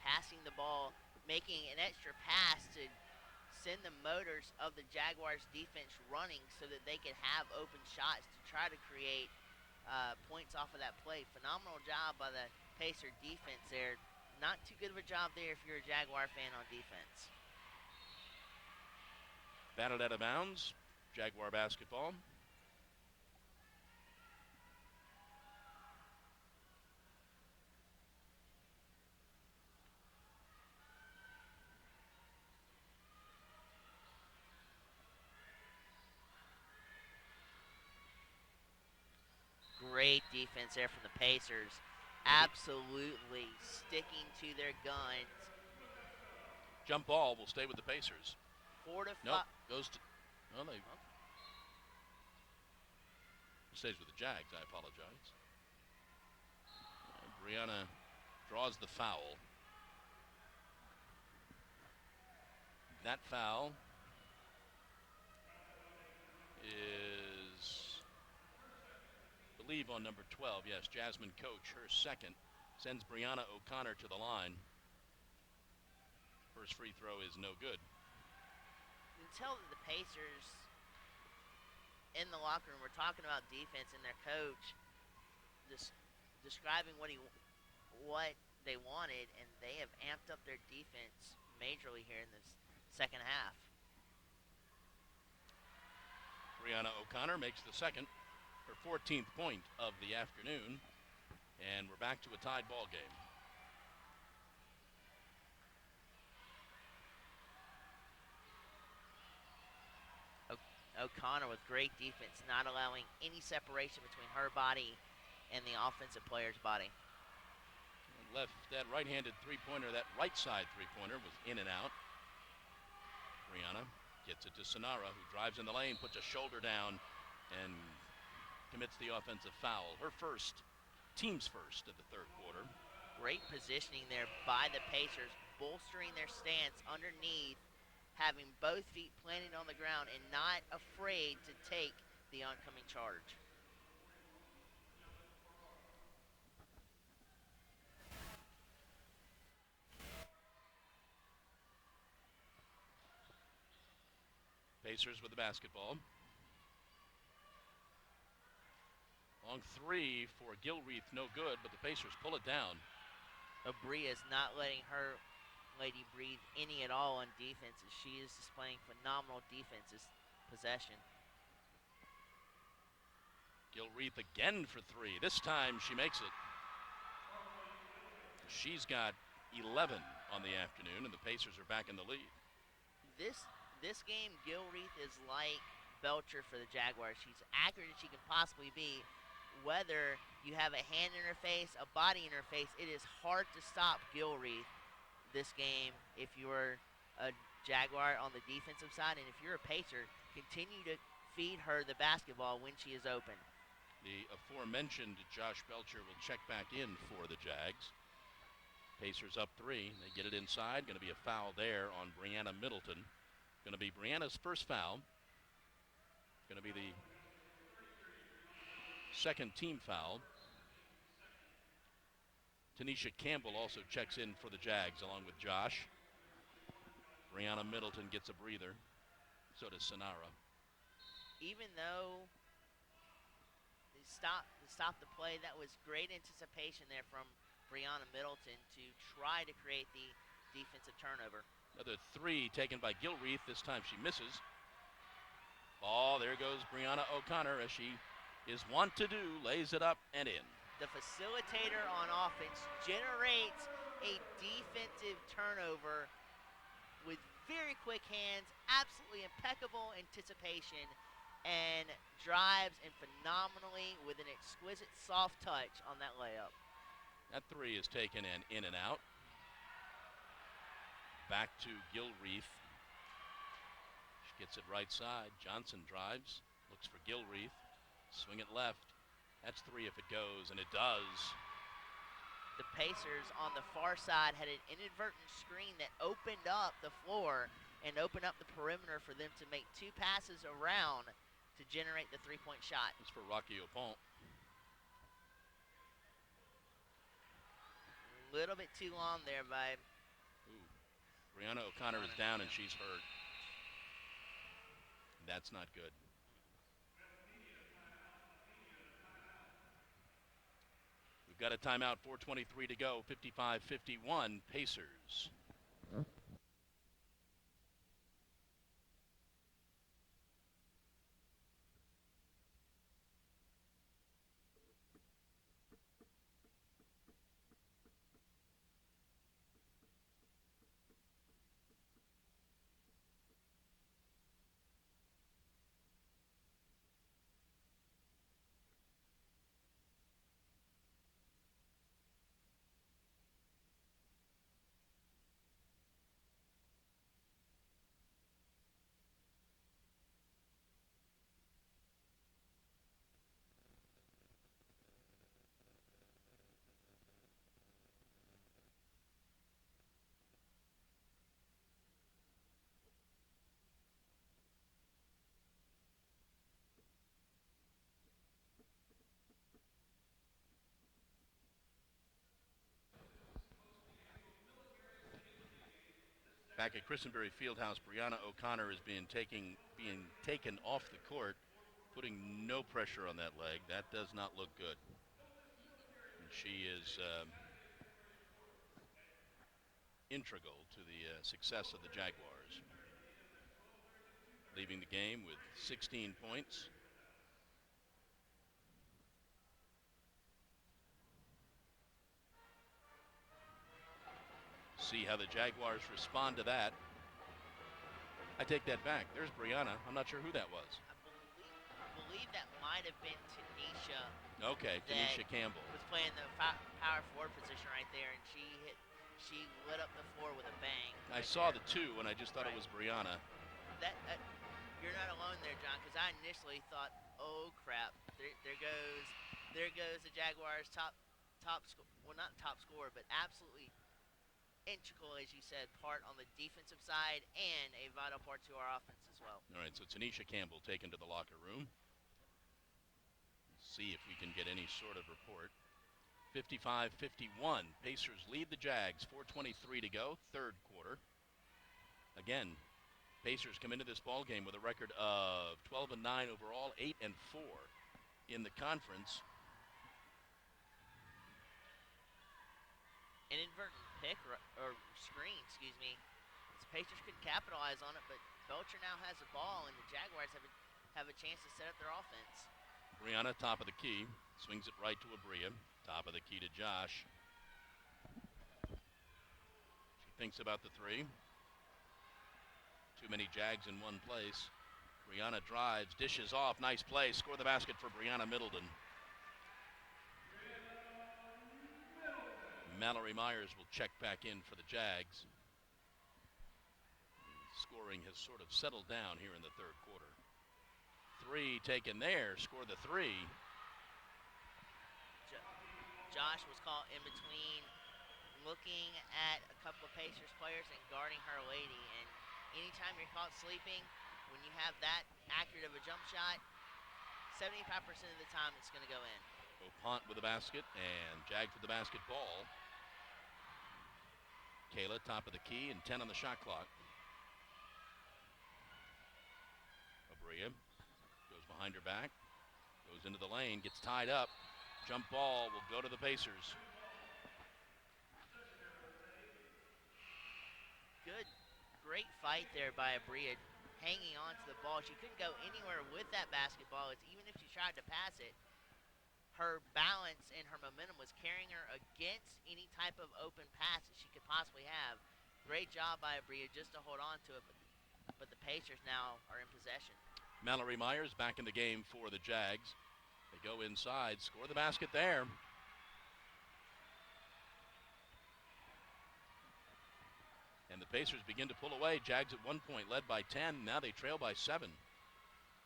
passing the ball, making an extra pass to send the motors of the Jaguars defense running so that they could have open shots to try to create points off of that play. Phenomenal job by the Pacer defense there. Not too good of a job there if you're a Jaguar fan on defense. Batted out of bounds. Jaguar basketball. Great defense there from the Pacers. Absolutely sticking to their guns. Jump ball will stay with the Pacers. 4 to 5. Nope, goes to. Well, they stays with the Jags. I apologize. Brianna draws the foul. That foul is, I believe, on number 12. Yes, Jasmine Coach, her second, sends Brianna O'Connor to the line. First free throw is no good. You can tell that the Pacers in the locker room were talking about defense and their coach describing what they wanted, and they have amped up their defense majorly here in this second half. Brianna O'Connor makes the second, her 14th point of the afternoon, and we're back to a tied ball game. O'Connor with great defense, not allowing any separation between her body and the offensive player's body. That right-handed three-pointer, that right side three-pointer was in and out. Brianna gets it to Sonara, who drives in the lane, puts a shoulder down, and commits the offensive foul. Her first, team's first of the third quarter. Great positioning there by the Pacers, bolstering their stance underneath, having both feet planted on the ground and not afraid to take the oncoming charge. Pacers with the basketball. Long three for Gilreath, no good, but the Pacers pull it down. Abria is not letting her lady breathe any at all on defense, as she is displaying phenomenal defense this possession. Gilreath again for three. This time she makes it. She's got 11 on the afternoon, and the Pacers are back in the lead. This game, Gilreath is like Belcher for the Jaguars. She's accurate as she can possibly be. Whether you have a hand in her face, a body in her face, it is hard to stop Gilreath this game if you're a Jaguar on the defensive side, and if you're a Pacer, continue to feed her the basketball when she is open. The aforementioned Josh Belcher will check back in for the Jags. Pacers up three. They get it inside. Going to be a foul there on Brianna Middleton. Going to be Brianna's first foul. Going to be the second team foul. Tanisha Campbell also checks in for the Jags along with Josh. Brianna Middleton gets a breather. So does Sonara. Even though they stopped the play, that was great anticipation there from Brianna Middleton to try to create the defensive turnover. Another three taken by Gilreath. This time she misses. Ball, there goes Brianna O'Connor, as she is wont to do, lays it up and in. The facilitator on offense generates a defensive turnover with very quick hands, absolutely impeccable anticipation, and drives in phenomenally with an exquisite soft touch on that layup. That three is taken and in and out. Back to Gilreath. She gets it right side. Johnson drives, looks for Gilreath. Swing it left. That's three if it goes, and it does. The Pacers on the far side had an inadvertent screen that opened up the floor and opened up the perimeter for them to make two passes around to generate the three-point shot. It's for Rocky Opont. A little bit too long there by... Ooh. Brianna O'Connor is down and she's hurt. That's not good. We've got a timeout, 4:23 to go, 55-51 Pacers. Back at Christenberry Fieldhouse, Brianna O'Connor is being taken off the court, putting no pressure on that leg. That does not look good. And she is integral to the success of the Jaguars. Leaving the game with 16 points. See how the Jaguars respond to that. I take that back. There's Brianna. I'm not sure who that was. I believe that might have been Tanisha. Okay, Tanisha Campbell Was playing the power forward position right there, and she lit up the floor with a bang. I saw the two, and I just thought it was Brianna. That you're not alone there, John, because I initially thought, oh crap, there goes the Jaguars not top scorer, but absolutely integral, as you said, part on the defensive side and a vital part to our offense as well. All right, so Tanisha Campbell taken to the locker room. See if we can get any sort of report. 55-51. Pacers lead the Jags. 4:23 to go, third quarter. Again, Pacers come into this ball game with a record of 12-9 overall, 8-4 in the conference. An inadvertent pick or screen, excuse me. The Pacers couldn't capitalize on it, but Belcher now has the ball, and the Jaguars have a chance to set up their offense. Brianna, top of the key, swings it right to Abria. Top of the key to Josh. She thinks about the three. Too many Jags in one place. Brianna drives, dishes off, nice play. Score the basket for Brianna Middleton. Mallory Myers will check back in for the Jags. Scoring has sort of settled down here in the third quarter. Three taken there, score the three. Josh was caught in between looking at a couple of Pacers players and guarding her lady. And anytime you're caught sleeping, when you have that accurate of a jump shot, 75% of the time it's going to go in. Opont with the basket and Jags with the basketball. Kayla, top of the key, and 10 on the shot clock. Abria goes behind her back, goes into the lane, gets tied up. Jump ball will go to the Pacers. Good, great fight there by Abria, hanging on to the ball. She couldn't go anywhere with that basketball. It's even if she tried to pass it, her balance and her momentum was carrying her against any type of open pass that she could possibly have. Great job by Abria just to hold on to it, but the Pacers now are in possession. Mallory Myers back in the game for the Jags. They go inside, score the basket there. And the Pacers begin to pull away. Jags at one point led by 10. Now they trail by 7.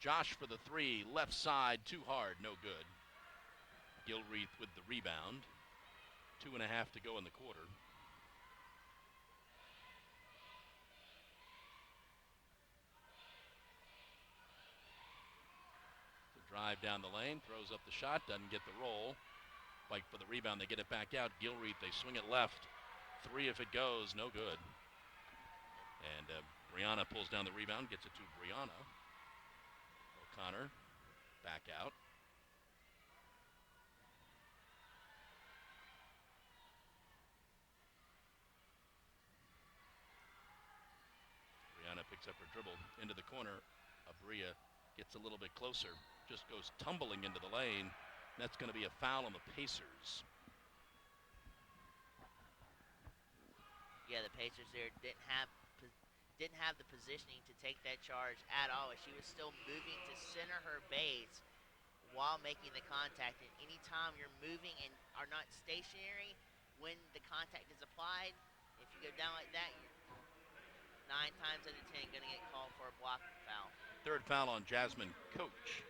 Josh for the three, left side, too hard, no good. Gilreath with the rebound. 2.5 to go in the quarter. The drive down the lane, throws up the shot, doesn't get the roll. Fight for the rebound, they get it back out. Gilreath, they swing it left. Three if it goes, no good. And Brianna pulls down the rebound, gets it to Brianna. O'Connor back out. Brianna picks up her dribble into the corner. Abria gets a little bit closer, just goes tumbling into the lane. That's going to be a foul on the Pacers. Yeah, the Pacers there didn't have the positioning to take that charge at all. She was still moving to center her base while making the contact. And anytime you're moving and are not stationary when the contact is applied, if you go down like that, you're 9 times out of 10 going to get called for a blocking foul. Third foul on Jasmine Coach.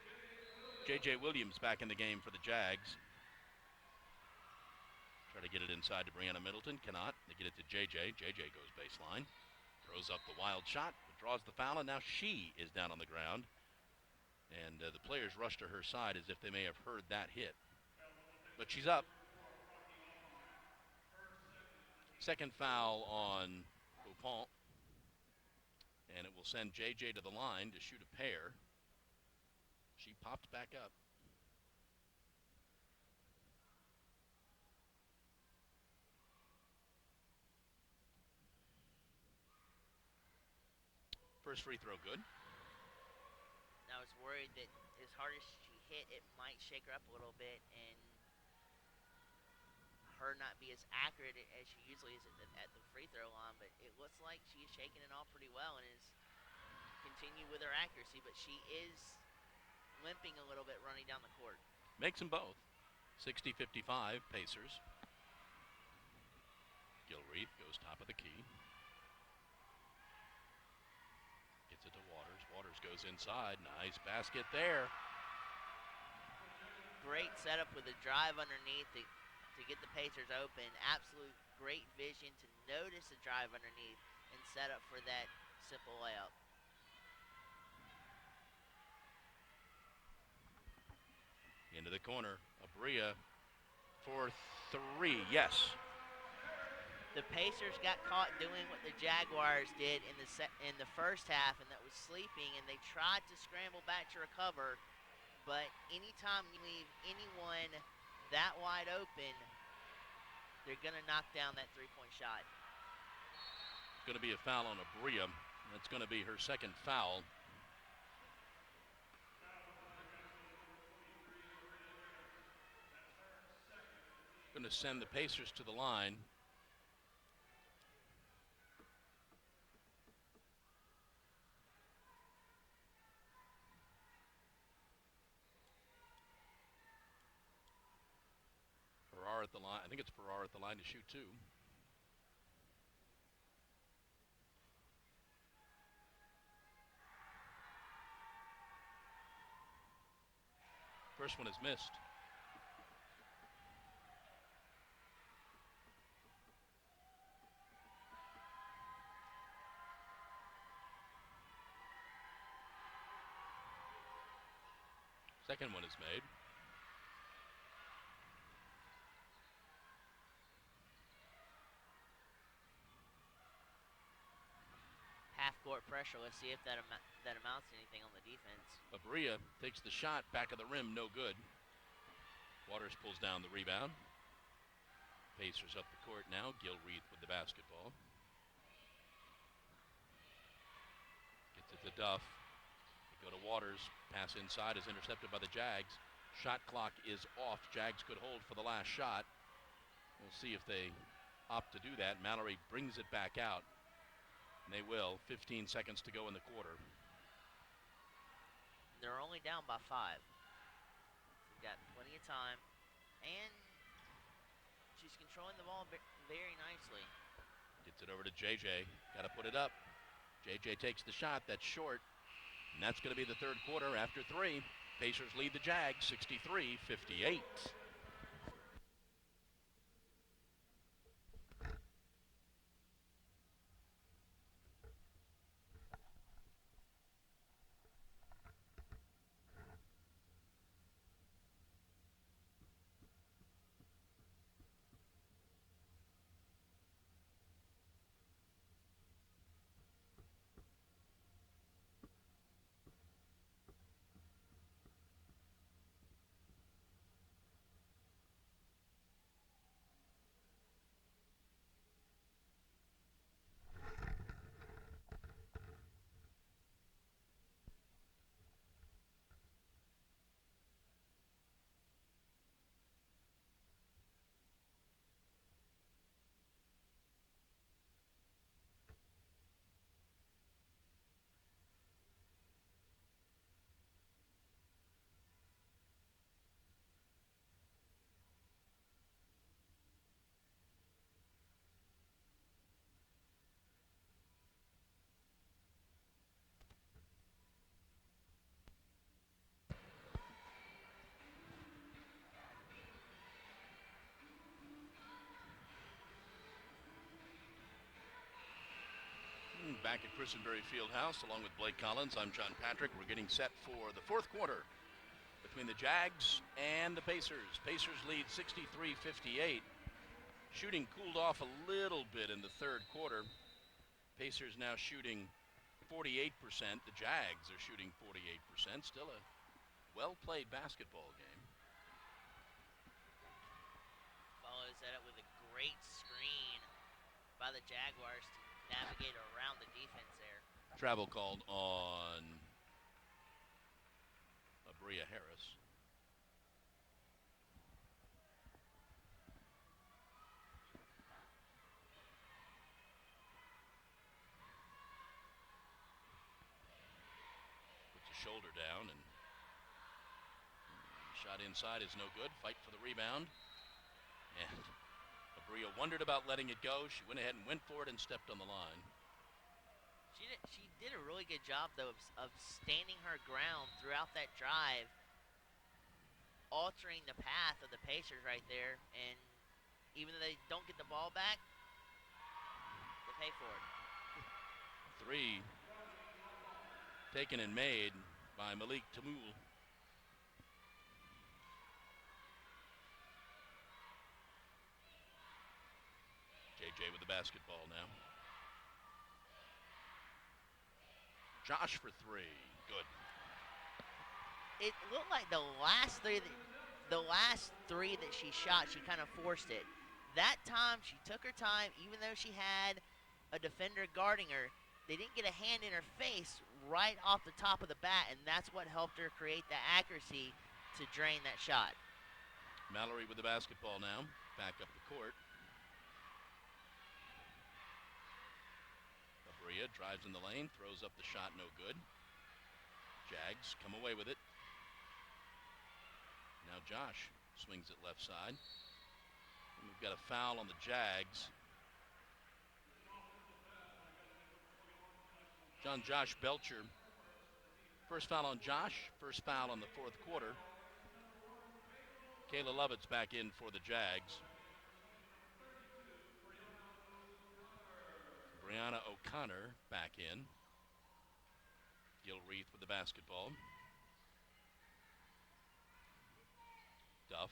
J.J. Williams back in the game for the Jags. Try to get it inside to Brianna Middleton. Cannot. They get it to J.J. J.J. goes baseline. Throws up the wild shot. Draws the foul, and now she is down on the ground. And the players rush to her side as if they may have heard that hit. But she's up. Second foul on Opont. And it will send JJ to the line to shoot a pair. She popped back up. First free throw good. I was worried that as hard as she hit, it might shake her up a little bit and her not be as accurate as she usually is at the free throw line. But it looks like she's shaking it off pretty well and is continue with her accuracy. But she is limping a little bit running down the court. Makes them both. 60-55 Pacers. Gilreath goes top of the key. Gets it to Waters. Waters goes inside. Nice basket there. Great setup with a drive underneath to get the Pacers open. Absolute great vision to notice the drive underneath and set up for that simple layup. Into the corner. Abria for three. Yes. The Pacers got caught doing what the Jaguars did in the first half, and that was sleeping, and they tried to scramble back to recover. But anytime you leave anyone that wide open, they're going to knock down that three-point shot. It's going to be a foul on Abria. That's going to be her second foul. Going to send the Pacers to the line. Farrar at the line. I think it's Farrar at the line to shoot two. First one is missed. Second one is made. Half-court pressure. Let's see if that amounts to anything on the defense. Abria takes the shot, back of the rim, no good. Waters pulls down the rebound. Pacers up the court now. Gilreath with the basketball. Gets it to Duff. They go to Waters. Pass inside is intercepted by the Jags. Shot clock is off. Jags could hold for the last shot. We'll see if they opt to do that. Mallory brings it back out. And they will. 15 seconds to go in the quarter. They're only down by 5. They've got plenty of time. And she's controlling the ball very nicely. Gets it over to JJ. Got to put it up. JJ takes the shot. That's short. And that's going to be the third quarter after 3. Pacers lead the Jags 63-58. Back at Christenberry Fieldhouse, along with Blake Collins, I'm John Patrick. We're getting set for the fourth quarter between the Jags and the Pacers. Pacers lead 63-58. Shooting cooled off a little bit in the third quarter. Pacers now shooting 48%. The Jags are shooting 48%. Still a well-played basketball game. Follows that up with a great screen by the Jaguars to navigate around the defense there. Travel called on Abria Harris. Puts a shoulder down and shot inside is no good. Fight for the rebound. And Abria wondered about letting it go. She went ahead and went for it and stepped on the line. She did a really good job, though, of standing her ground throughout that drive, altering the path of the Pacers right there. And even though they don't get the ball back, they pay for it. Three taken and made by Malik Tamul. JJ with the basketball now. Josh for three. Good. It looked like the last three that she shot, she kind of forced it. That time, she took her time, even though she had a defender guarding her. They didn't get a hand in her face right off the top of the bat, and that's what helped her create the accuracy to drain that shot. Mallory with the basketball now. Back up the court. Abria drives in the lane, throws up the shot, no good. Jags come away with it. Now Josh swings it left side. And we've got a foul on the Jags. Josh Belcher. First foul on Josh, first foul on the fourth quarter. Kayla Lovett's back in for the Jags. Brianna O'Connor back in. Gilreath with the basketball. Duff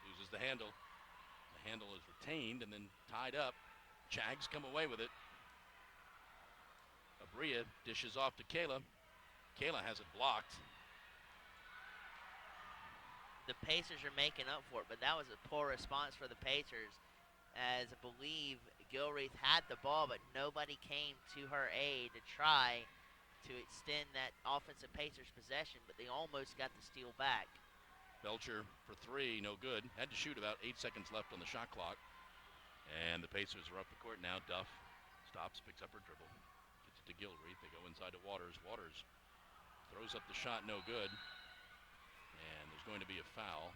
loses the handle. The handle is retained and then tied up. Jags come away with it. Abria dishes off to Kayla. Kayla has it blocked. The Pacers are making up for it, but that was a poor response for the Pacers, as I believe Gilreath had the ball, but nobody came to her aid to try to extend that offensive Pacers possession, but they almost got the steal back. Belcher for three, no good. Had to shoot about 8 seconds left on the shot clock. And the Pacers are up the court now. Duff stops, picks up her dribble. Gets it to Gilreath. They go inside to Waters. Waters throws up the shot, no good. And there's going to be a foul.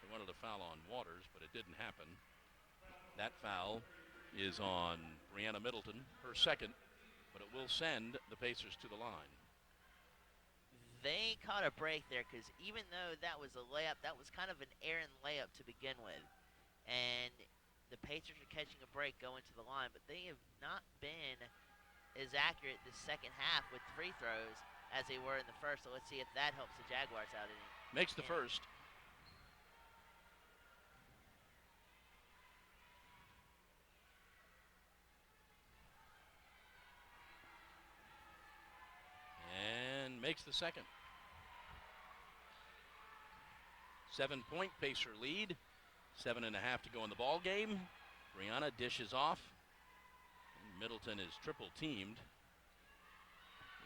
They wanted a foul on Waters, but it didn't happen. That foul is on Brianna Middleton, her second, but it will send the Pacers to the line. They caught a break there because even though that was a layup, that was kind of an errant layup to begin with. And the Pacers are catching a break going to the line, but they have not been as accurate this second half with free throws as they were in the first. So let's see if that helps the Jaguars out any. Makes the first. And makes the second. 7-point Pacer lead. 7.5 to go in the ball game. Brianna dishes off. And Middleton is triple teamed.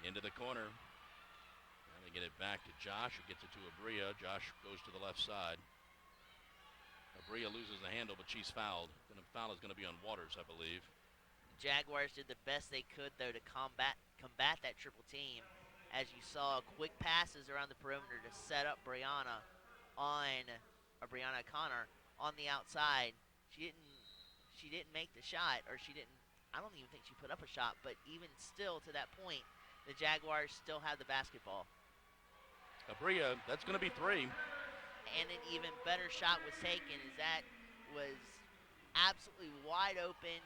Into the corner. Now they get it back to Josh, who gets it to Abria. Josh goes to the left side. Abria loses the handle, but she's fouled. And the foul is going to be on Waters, I believe. The Jaguars did the best they could, though, to combat that triple team. As you saw, quick passes around the perimeter to set up Brianna O'Connor on the outside. She didn't make the shot, or I don't even think she put up a shot, but even still to that point, the Jaguars still have the basketball. Abria, that's going to be three. And an even better shot was taken, as that was absolutely wide open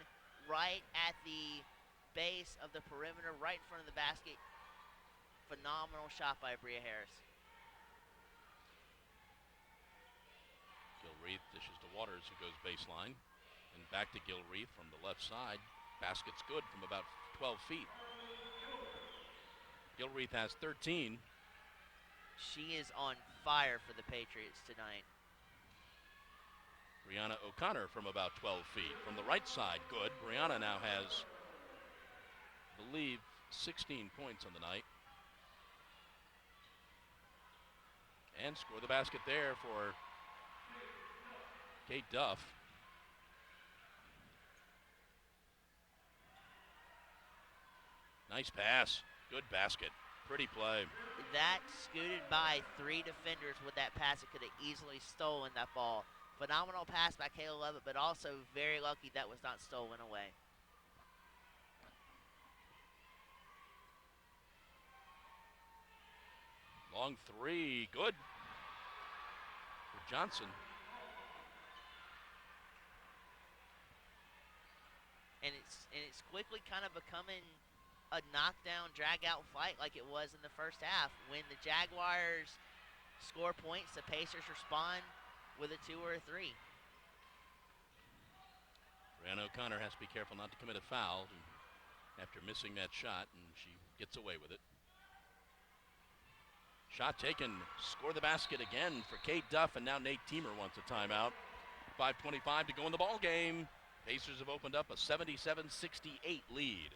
right at the base of the perimeter, right in front of the basket. Phenomenal shot by Abria Harris. Gilreath dishes to Waters, who goes baseline. And back to Gilreath from the left side. Basket's good from about 12 feet. Gilreath has 13. She is on fire for the Patriots tonight. Brianna O'Connor from about 12 feet. From the right side, good. Brianna now has, I believe, 16 points on the night. And score the basket there for Kate Duff. Nice pass. Good basket. Pretty play. That scooted by 3 defenders with that pass. It could have easily stolen that ball. Phenomenal pass by Kayla Levitt, but also very lucky that was not stolen away. Long three. Good for Johnson. And it's quickly kind of becoming a knockdown, drag-out fight like it was in the first half. When the Jaguars score points, the Pacers respond with a 2 or a 3. Brianna O'Connor has to be careful not to commit a foul after missing that shot, and she gets away with it. Shot taken. Score the basket again for Kate Duff, and now Nate Teemer wants a timeout. 5:25 to go in the ball game. Pacers have opened up a 77-68 lead.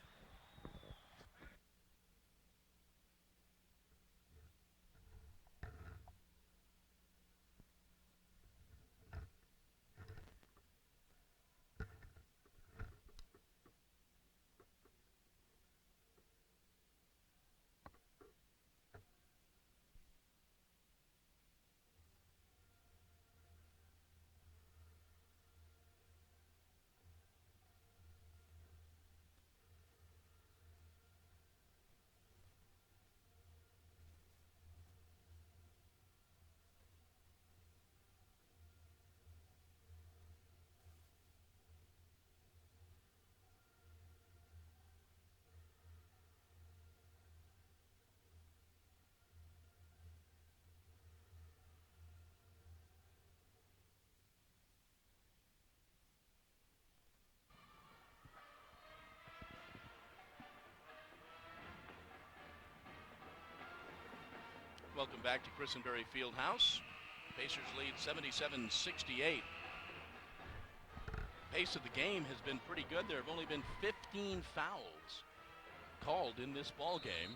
Welcome back to Christenberry Fieldhouse. Pacers lead 77-68. Pace of the game has been pretty good. There have only been 15 fouls called in this ball game.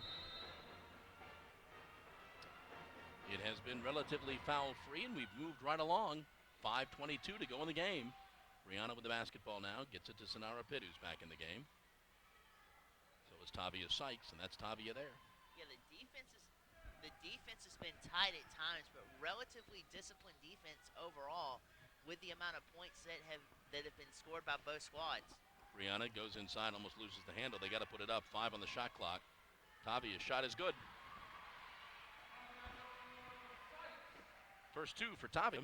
It has been relatively foul-free, and we've moved right along. 5:22 to go in the game. Brianna with the basketball now. Gets it to Sonara Pitt, who's back in the game. So is Tavia Sykes, and that's Tavia there. Yeah, the defense has been tight at times, but relatively disciplined defense overall with the amount of points that have been scored by both squads. Brianna goes inside, almost loses the handle. They got to put it up. 5 on the shot clock. Tavia's shot is good. First 2 for Tavia.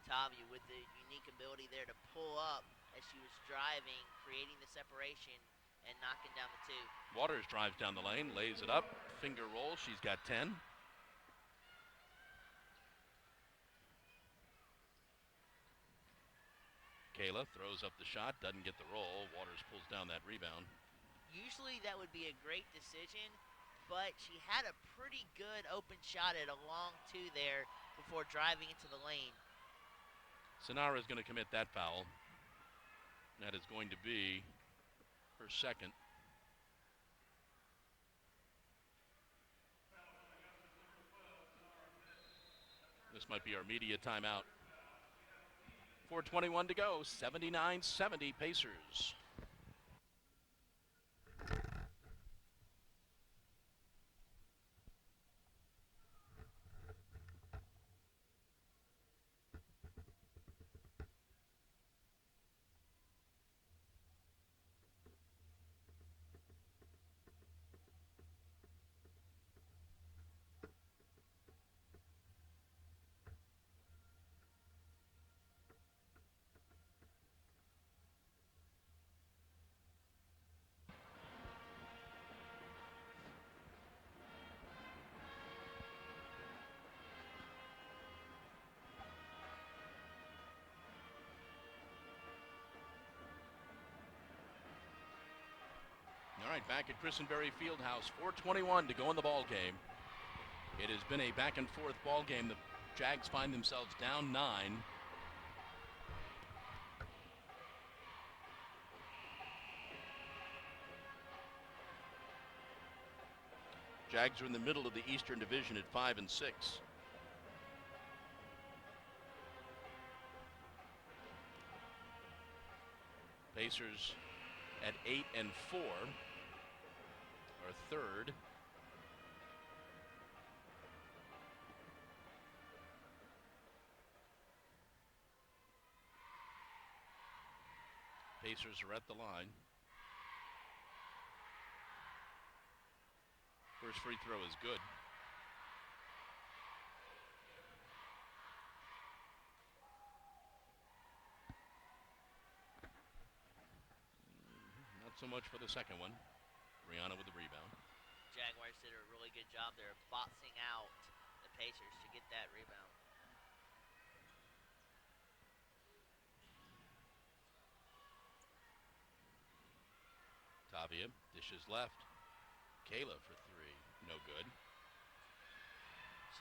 Tavia with the unique ability there to pull up as she was driving, creating the separation and knocking down the 2. Waters drives down the lane, lays it up, finger roll. She's got 10. Kayla throws up the shot, doesn't get the roll. Waters pulls down that rebound. Usually that would be a great decision, but she had a pretty good open shot at a long 2 there before driving into the lane. Sonara is going to commit that foul. That is going to be her second. This might be our media timeout. 4:21 to go. 79-70 Pacers. All right, back at Christenberry Fieldhouse, 4:21 to go in the ball game. It has been a back and forth ball game. The Jags find themselves down 9. Jags are in the middle of the Eastern Division at 5-6. Pacers at 8-4 are third. Pacers are at the line. First free throw is good. Not so much for the second one. Brianna with the rebound. Jaguars did a really good job there of boxing out the Pacers to get that rebound. Tavia dishes left. Kayla for three. No good.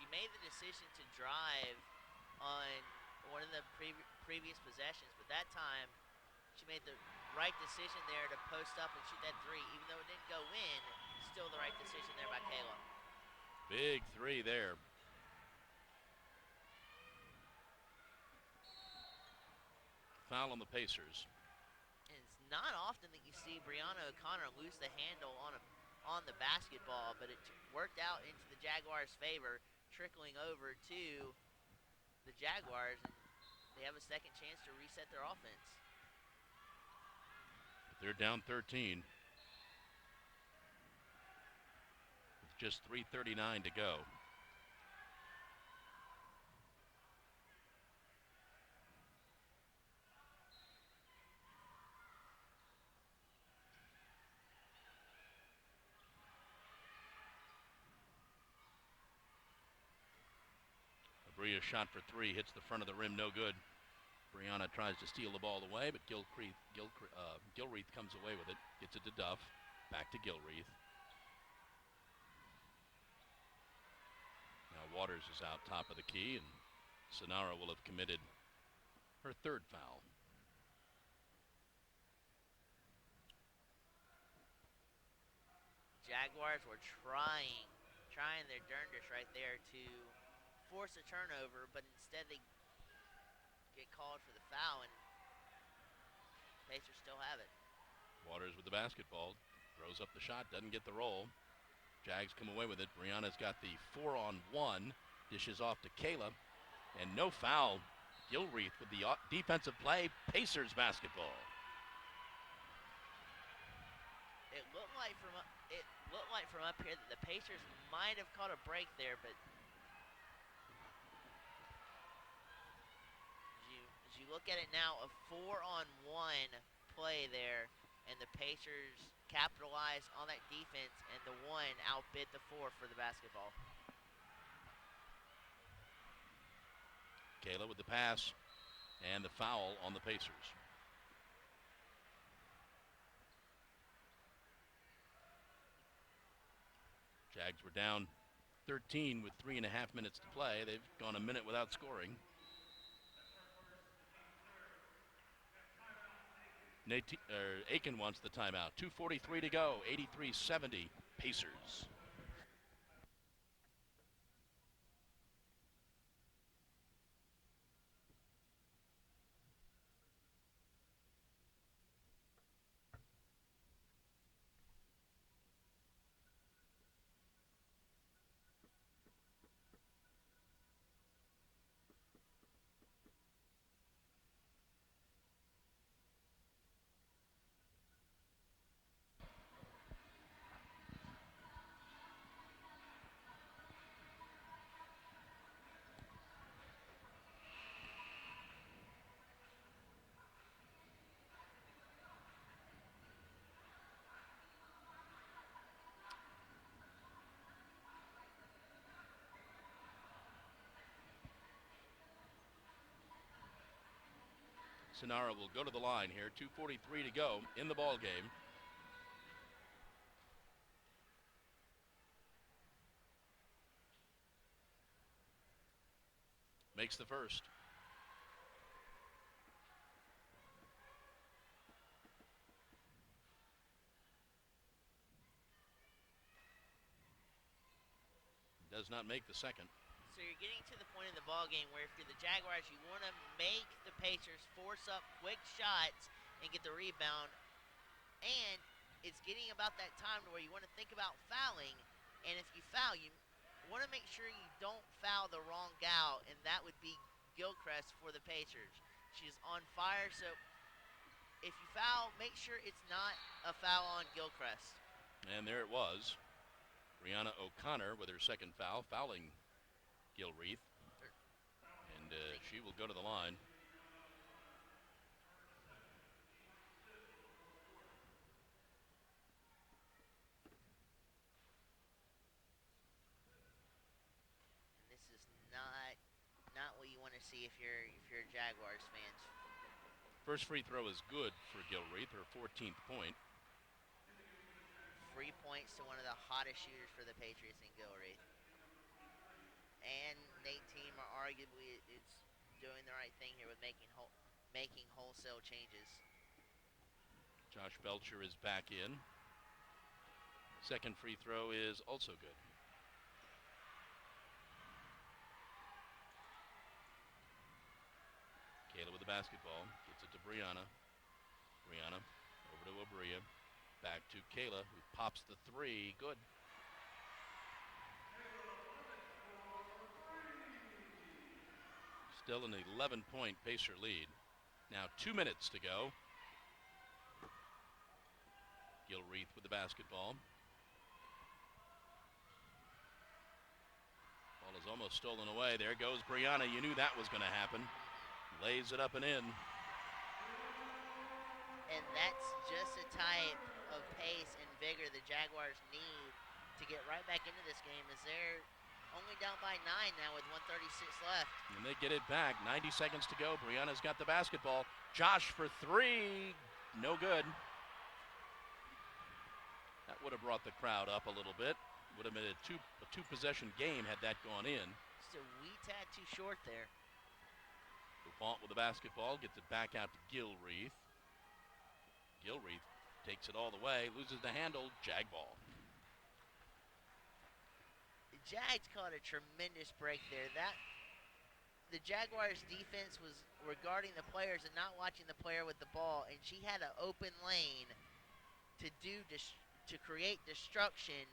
She made the decision to drive on one of the previous possessions, but that time she made the right decision there to post up and shoot that three. Even though it didn't go in, still the right decision there by Kayla. Big three there. Foul on the Pacers. And it's not often that you see Brianna O'Connor lose the handle on the basketball, but it worked out into the Jaguars' favor, trickling over to the Jaguars, and they have a second chance to reset their offense. They're down 13 with just 3:39 to go. Abria shot for three, hits the front of the rim, no good. Brianna tries to steal the ball away, but Gilreath comes away with it. Gets it to Duff. Back to Gilreath. Now Waters is out top of the key, and Sonara will have committed her third foul. Jaguars were trying their darndest right there to force a turnover, but instead they get called for the foul, and Pacers still have it. Waters with the basketball, throws up the shot, doesn't get the roll. Jags come away with it. Brianna's got the 4-on-1, dishes off to Kayla, and no foul. Gilreath with the defensive play. Pacers basketball. It looked like from up here that the Pacers might have caught a break there, but as you look at it now, a 4-on-1 play there, and the Pacers capitalized on that defense, and the one outbid the four for the basketball. Kayla with the pass and the foul on the Pacers. Jags were down 13 with 3.5 minutes to play. They've gone a minute without scoring. Aiken wants the timeout. 2:43 to go. 83-70 Pacers. Sonara will go to the line here. 2:43 to go in the ball game. makes the first. Does not make the second. So you're getting to the point in the ball game where if you're the Jaguars, you want to make the Pacers force up quick shots and get the rebound. And it's getting about that time to where you want to think about fouling. And if you foul, you want to make sure you don't foul the wrong gal, and that would be Gilchrist for the Pacers. She's on fire, so if you foul, make sure it's not a foul on Gilchrist. And there it was. Brianna O'Connor with her second foul, fouling Gilreath. And she will go to the line. And this is not what you want to see if you're Jaguars fans. First free throw is good for Gilreath, her 14th point. 3 points to one of the hottest shooters for the Patriots in Gilreath. And Nate team are arguably it's doing the right thing here with making wholesale changes. Josh Belcher is back in. Second free throw is also good. Kayla with the basketball, gets it to Brianna. Brianna over to Abria. Back to Kayla, who pops the three. Good. Still an 11-point Pacer lead. Now 2 minutes to go. Gilreath with the basketball. Ball is almost stolen away. There goes Brianna. You knew that was going to happen. Lays it up and in. And that's just a type of pace and vigor the Jaguars need to get right back into this game, as they're only down by 9 now with 1:36 left. And they get it back. 90 seconds to go. Brianna's got the basketball. Josh for three. No good. That would have brought the crowd up a little bit. Would have been a two-possession game had that gone in. Just a wee tad too short there. DuPont with the basketball. Gets it back out to Gilreath. Gilreath takes it all the way. Loses the handle. Jag ball. The Jags caught a tremendous break there. The Jaguars defense was regarding the players and not watching the player with the ball, and she had an open lane to create destruction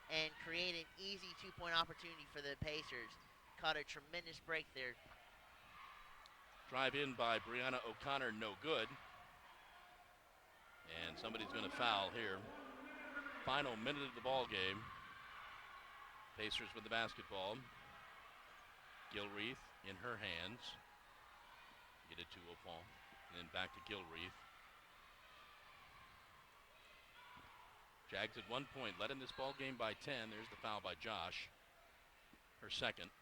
and create an easy two-point opportunity for the Pacers. Caught a tremendous break there. Drive in by Brianna O'Connor, no good. And somebody's going to foul here. Final minute of the ball game. Pacers with the basketball. Gilreath in her hands. Get it to O'Font. And then back to Gilreath. Jags at 1 point, led in this ball game by 10. There's the foul by Josh. Her second.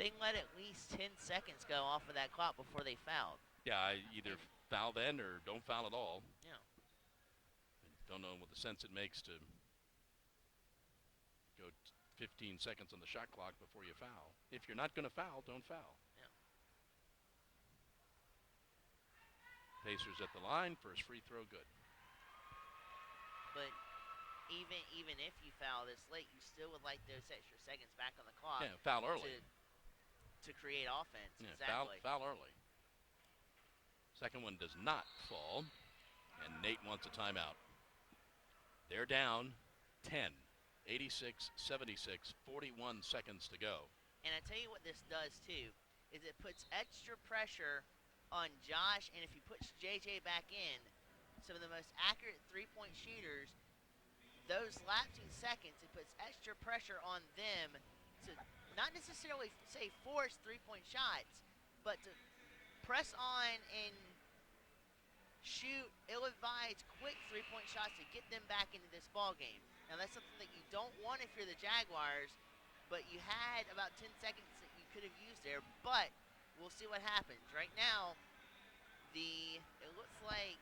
They let at least 10 seconds go off of that clock before they fouled. Yeah, either foul then or don't foul at all. Yeah. Don't know what the sense it makes to go 15 seconds on the shot clock before you foul. If you're not going to foul, don't foul. Yeah. Pacers at the line, first free throw good. But even if you foul this late, you still would like those extra seconds back on the clock. Yeah, foul early. To create offense. Yeah, exactly. Foul early. Second one does not fall, and Nate wants a timeout. They're down 10, 86-76, 41 seconds to go. And I tell you what this does too, is it puts extra pressure on Josh, and if he puts JJ back in, some of the most accurate three-point shooters, those lapsing seconds, it puts extra pressure on them to not necessarily say force three-point shots, but to press on and shoot ill-advised quick three-point shots to get them back into this ball game. Now that's something that you don't want if you're the Jaguars, but you had about 10 seconds that you could have used there, but we'll see what happens. Right now, it looks like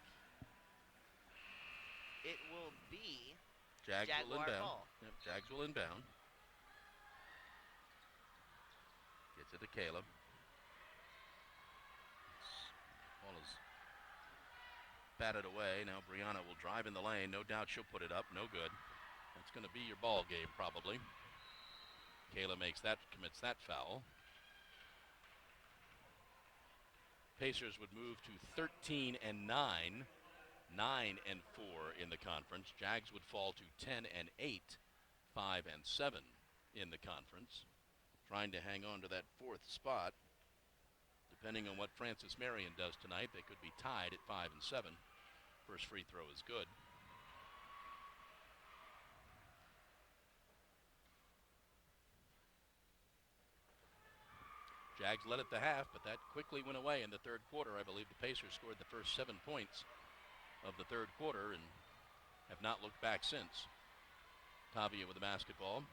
it will be Jags will Jaguar inbound. ball. Yep, Jags will inbound. it to Kayla. Ball is batted away. Now Brianna will drive in the lane. No doubt she'll put it up. No good. That's going to be your ball game probably. Kayla commits that foul. Pacers would move to 13-9, 9-4 in the conference. Jags would fall to 10-8, 5-7 in the conference. Trying to hang on to that fourth spot. Depending on what Francis Marion does tonight, they could be tied at 5-7. First free throw is good. Jags led at the half, but that quickly went away in the third quarter. I believe the Pacers scored the first 7 points of the third quarter and have not looked back since. Tavia with the basketball.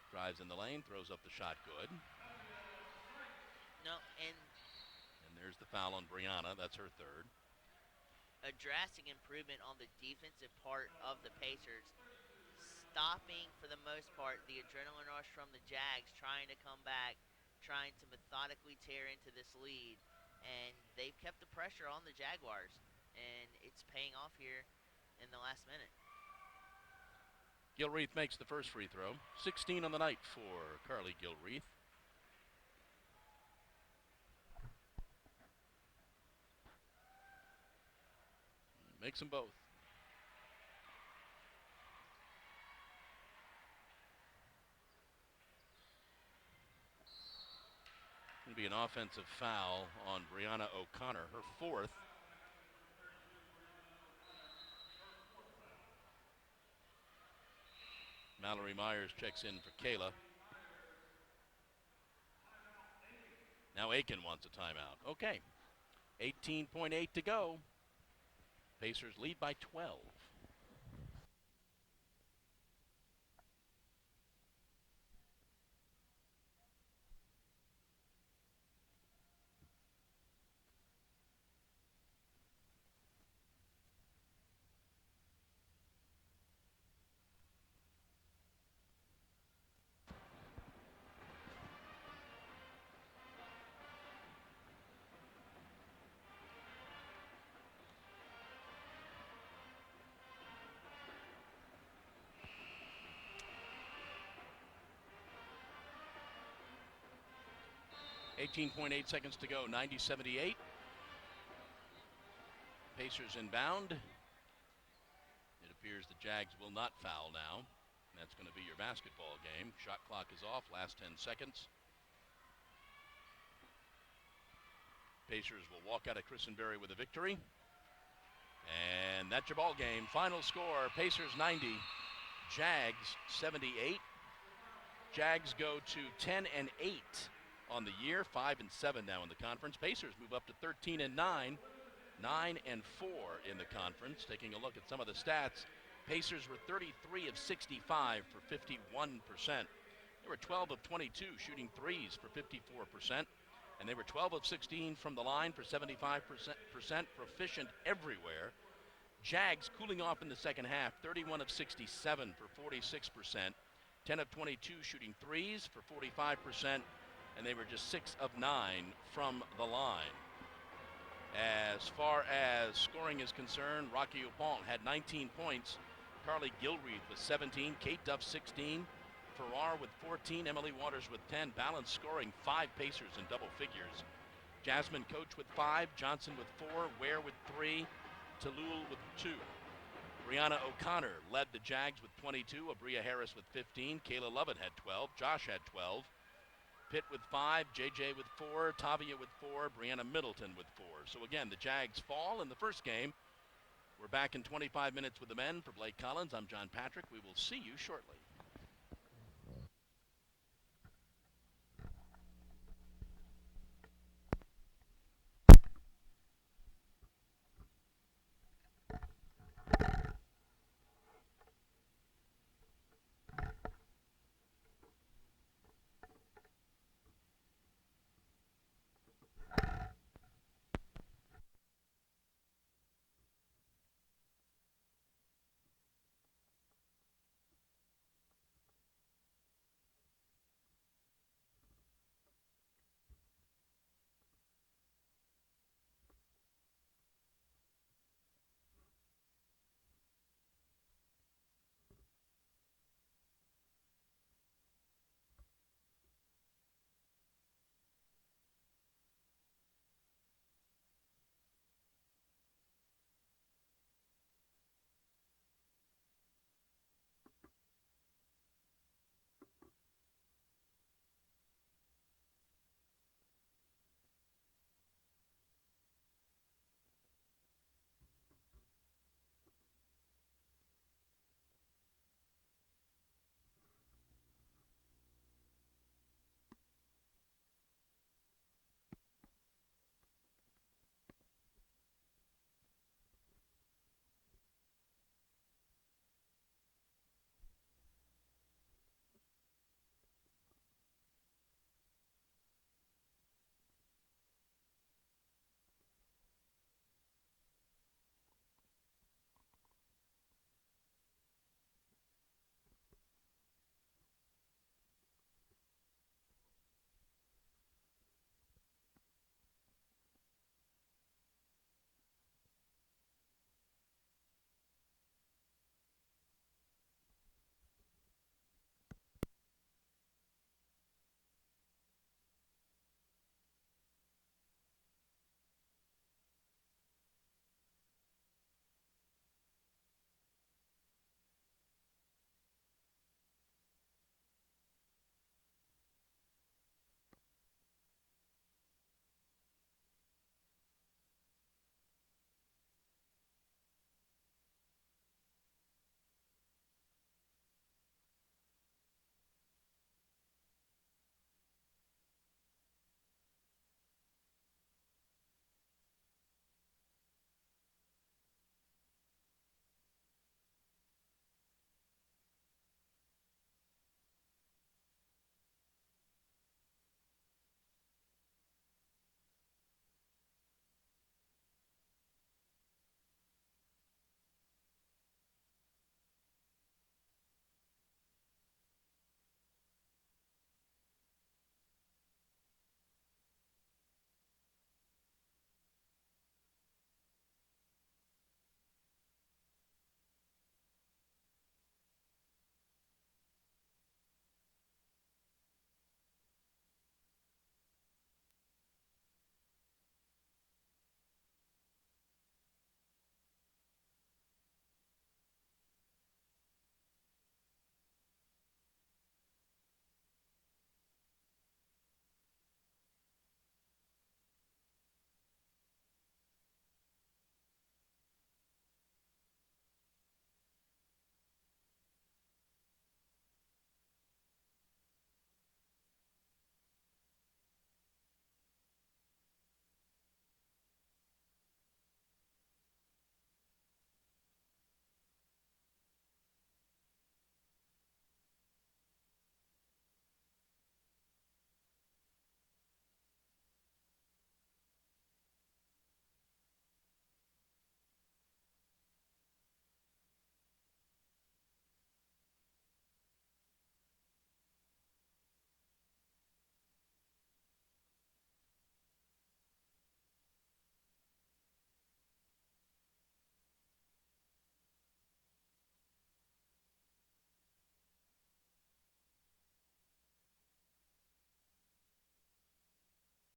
Drives in the lane, throws up the shot good. No, and there's the foul on Brianna. That's her third. a drastic improvement on the defensive part of the Pacers, stopping, for the most part, the adrenaline rush from the Jags, trying to come back, trying to methodically tear into this lead, and they've kept the pressure on the Jaguars, and it's paying off here in the last minute. Gilreath makes the first free throw. 16 on the night for Carly Gilreath. Makes them both. Going to be an offensive foul on Brianna O'Connor, her fourth. Mallory Myers checks in for Kayla. Now Aiken wants a timeout. Okay, 18.8 to go. Pacers lead by 12. .8 seconds to go, 90-78. Pacers inbound. It appears the Jags will not foul now. That's going to be your basketball game. Shot clock is off, last 10 seconds. Pacers will walk out of Christenberry with a victory. And that's your ball game. Final score, Pacers 90, Jags 78. Jags go to 10-8 on the year, 5-7 now in the conference. Pacers move up to 13-9, 9-4 in the conference. Taking a look at some of the stats, Pacers were 33 of 65 for 51%. They were 12 of 22 shooting threes for 54%, and they were 12 of 16 from the line for 75%, proficient everywhere. Jags cooling off in the second half, 31 of 67 for 46%, 10 of 22 shooting threes for 45%, and they were just 6 of 9 from the line. As far as scoring is concerned, Rocky Opont had 19 points. Carly Gilreath with 17, Kate Duff 16, Farrar with 14, Emily Waters with 10. Balanced scoring, 5 Pacers in double figures. Jasmine Coach with 5, Johnson with 4, Ware with 3, Talul with 2. Brianna O'Connor led the Jags with 22, Abria Harris with 15, Kayla Lovett had 12, Josh had 12, Pitt with 5, JJ with 4, Tavia with 4, Brianna Middleton with 4. So again, the Jags fall in the first game. We're back in 25 minutes with the men. For Blake Collins, I'm John Patrick. We will see you shortly.